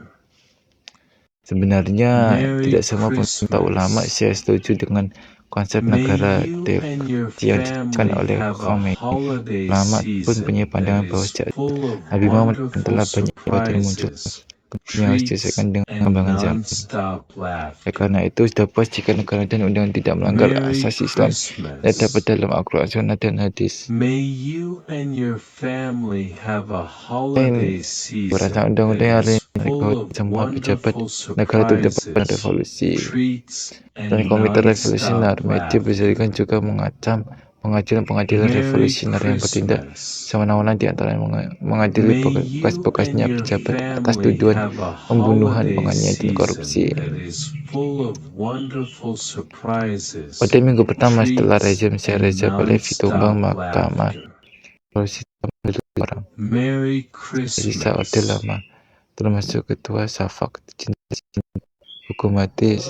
[SPEAKER 2] Sebenarnya
[SPEAKER 1] Merry
[SPEAKER 2] tidak semua pemerintah ulama
[SPEAKER 1] Christmas.
[SPEAKER 2] Syia setuju dengan konsep
[SPEAKER 1] May
[SPEAKER 2] negara
[SPEAKER 1] you and your
[SPEAKER 2] demokrasi yang dijelaskan
[SPEAKER 1] family
[SPEAKER 2] oleh
[SPEAKER 1] have a
[SPEAKER 2] Khomeini.
[SPEAKER 1] holiday
[SPEAKER 2] Ulama pun punya
[SPEAKER 1] season
[SPEAKER 2] pandangan
[SPEAKER 1] that
[SPEAKER 2] bahwa
[SPEAKER 1] is
[SPEAKER 2] sejak
[SPEAKER 1] full of
[SPEAKER 2] Nabi Muhammad
[SPEAKER 1] wonderful
[SPEAKER 2] telah banyak ibadah muncul
[SPEAKER 1] surprises,
[SPEAKER 2] yang harus
[SPEAKER 1] treats,
[SPEAKER 2] disesuaikan dengan
[SPEAKER 1] and
[SPEAKER 2] perkembangan zaman.
[SPEAKER 1] non-stop
[SPEAKER 2] Oleh
[SPEAKER 1] laughter.
[SPEAKER 2] karena itu, sudah puas jika negara dan undang tidak melanggar
[SPEAKER 1] Merry
[SPEAKER 2] asas Islam dan terdapat
[SPEAKER 1] Christmas.
[SPEAKER 2] dalam Al-Quran, Sunnah, dan Hadis.
[SPEAKER 1] May you and your family have a holiday season
[SPEAKER 2] Berdasarkan
[SPEAKER 1] that
[SPEAKER 2] undang-undang yang ada
[SPEAKER 1] is
[SPEAKER 2] bahwa
[SPEAKER 1] full of
[SPEAKER 2] semua pejabat
[SPEAKER 1] wonderful
[SPEAKER 2] negara itu dapat
[SPEAKER 1] surprises,
[SPEAKER 2] revolusi
[SPEAKER 1] treats,
[SPEAKER 2] dan
[SPEAKER 1] and
[SPEAKER 2] komite revolusioner.
[SPEAKER 1] non-stop
[SPEAKER 2] Media berdasarkan
[SPEAKER 1] laughter.
[SPEAKER 2] juga mengacam pengadilan
[SPEAKER 1] Merry
[SPEAKER 2] revolusioner yang bertindak
[SPEAKER 1] Christmas.
[SPEAKER 2] semena-mena di antara mengadili
[SPEAKER 1] May you and
[SPEAKER 2] bekas-bekasnya
[SPEAKER 1] your
[SPEAKER 2] pejabat atas
[SPEAKER 1] family
[SPEAKER 2] tuduhan
[SPEAKER 1] have a
[SPEAKER 2] pembunuhan,
[SPEAKER 1] holiday
[SPEAKER 2] penganiayaan, dan korupsi.
[SPEAKER 1] season that is full of wonderful surprises,
[SPEAKER 2] Pada minggu pertama setelah
[SPEAKER 1] treats,
[SPEAKER 2] rezim Syekh
[SPEAKER 1] and
[SPEAKER 2] Reza Pahlavi tumbang,
[SPEAKER 1] non-stop
[SPEAKER 2] Mahkamah
[SPEAKER 1] laughter.
[SPEAKER 2] Revolusi memilih orang
[SPEAKER 1] Merry
[SPEAKER 2] sisa Orde
[SPEAKER 1] Christmas.
[SPEAKER 2] Lama, termasuk Ketua Safak Hukum Hadis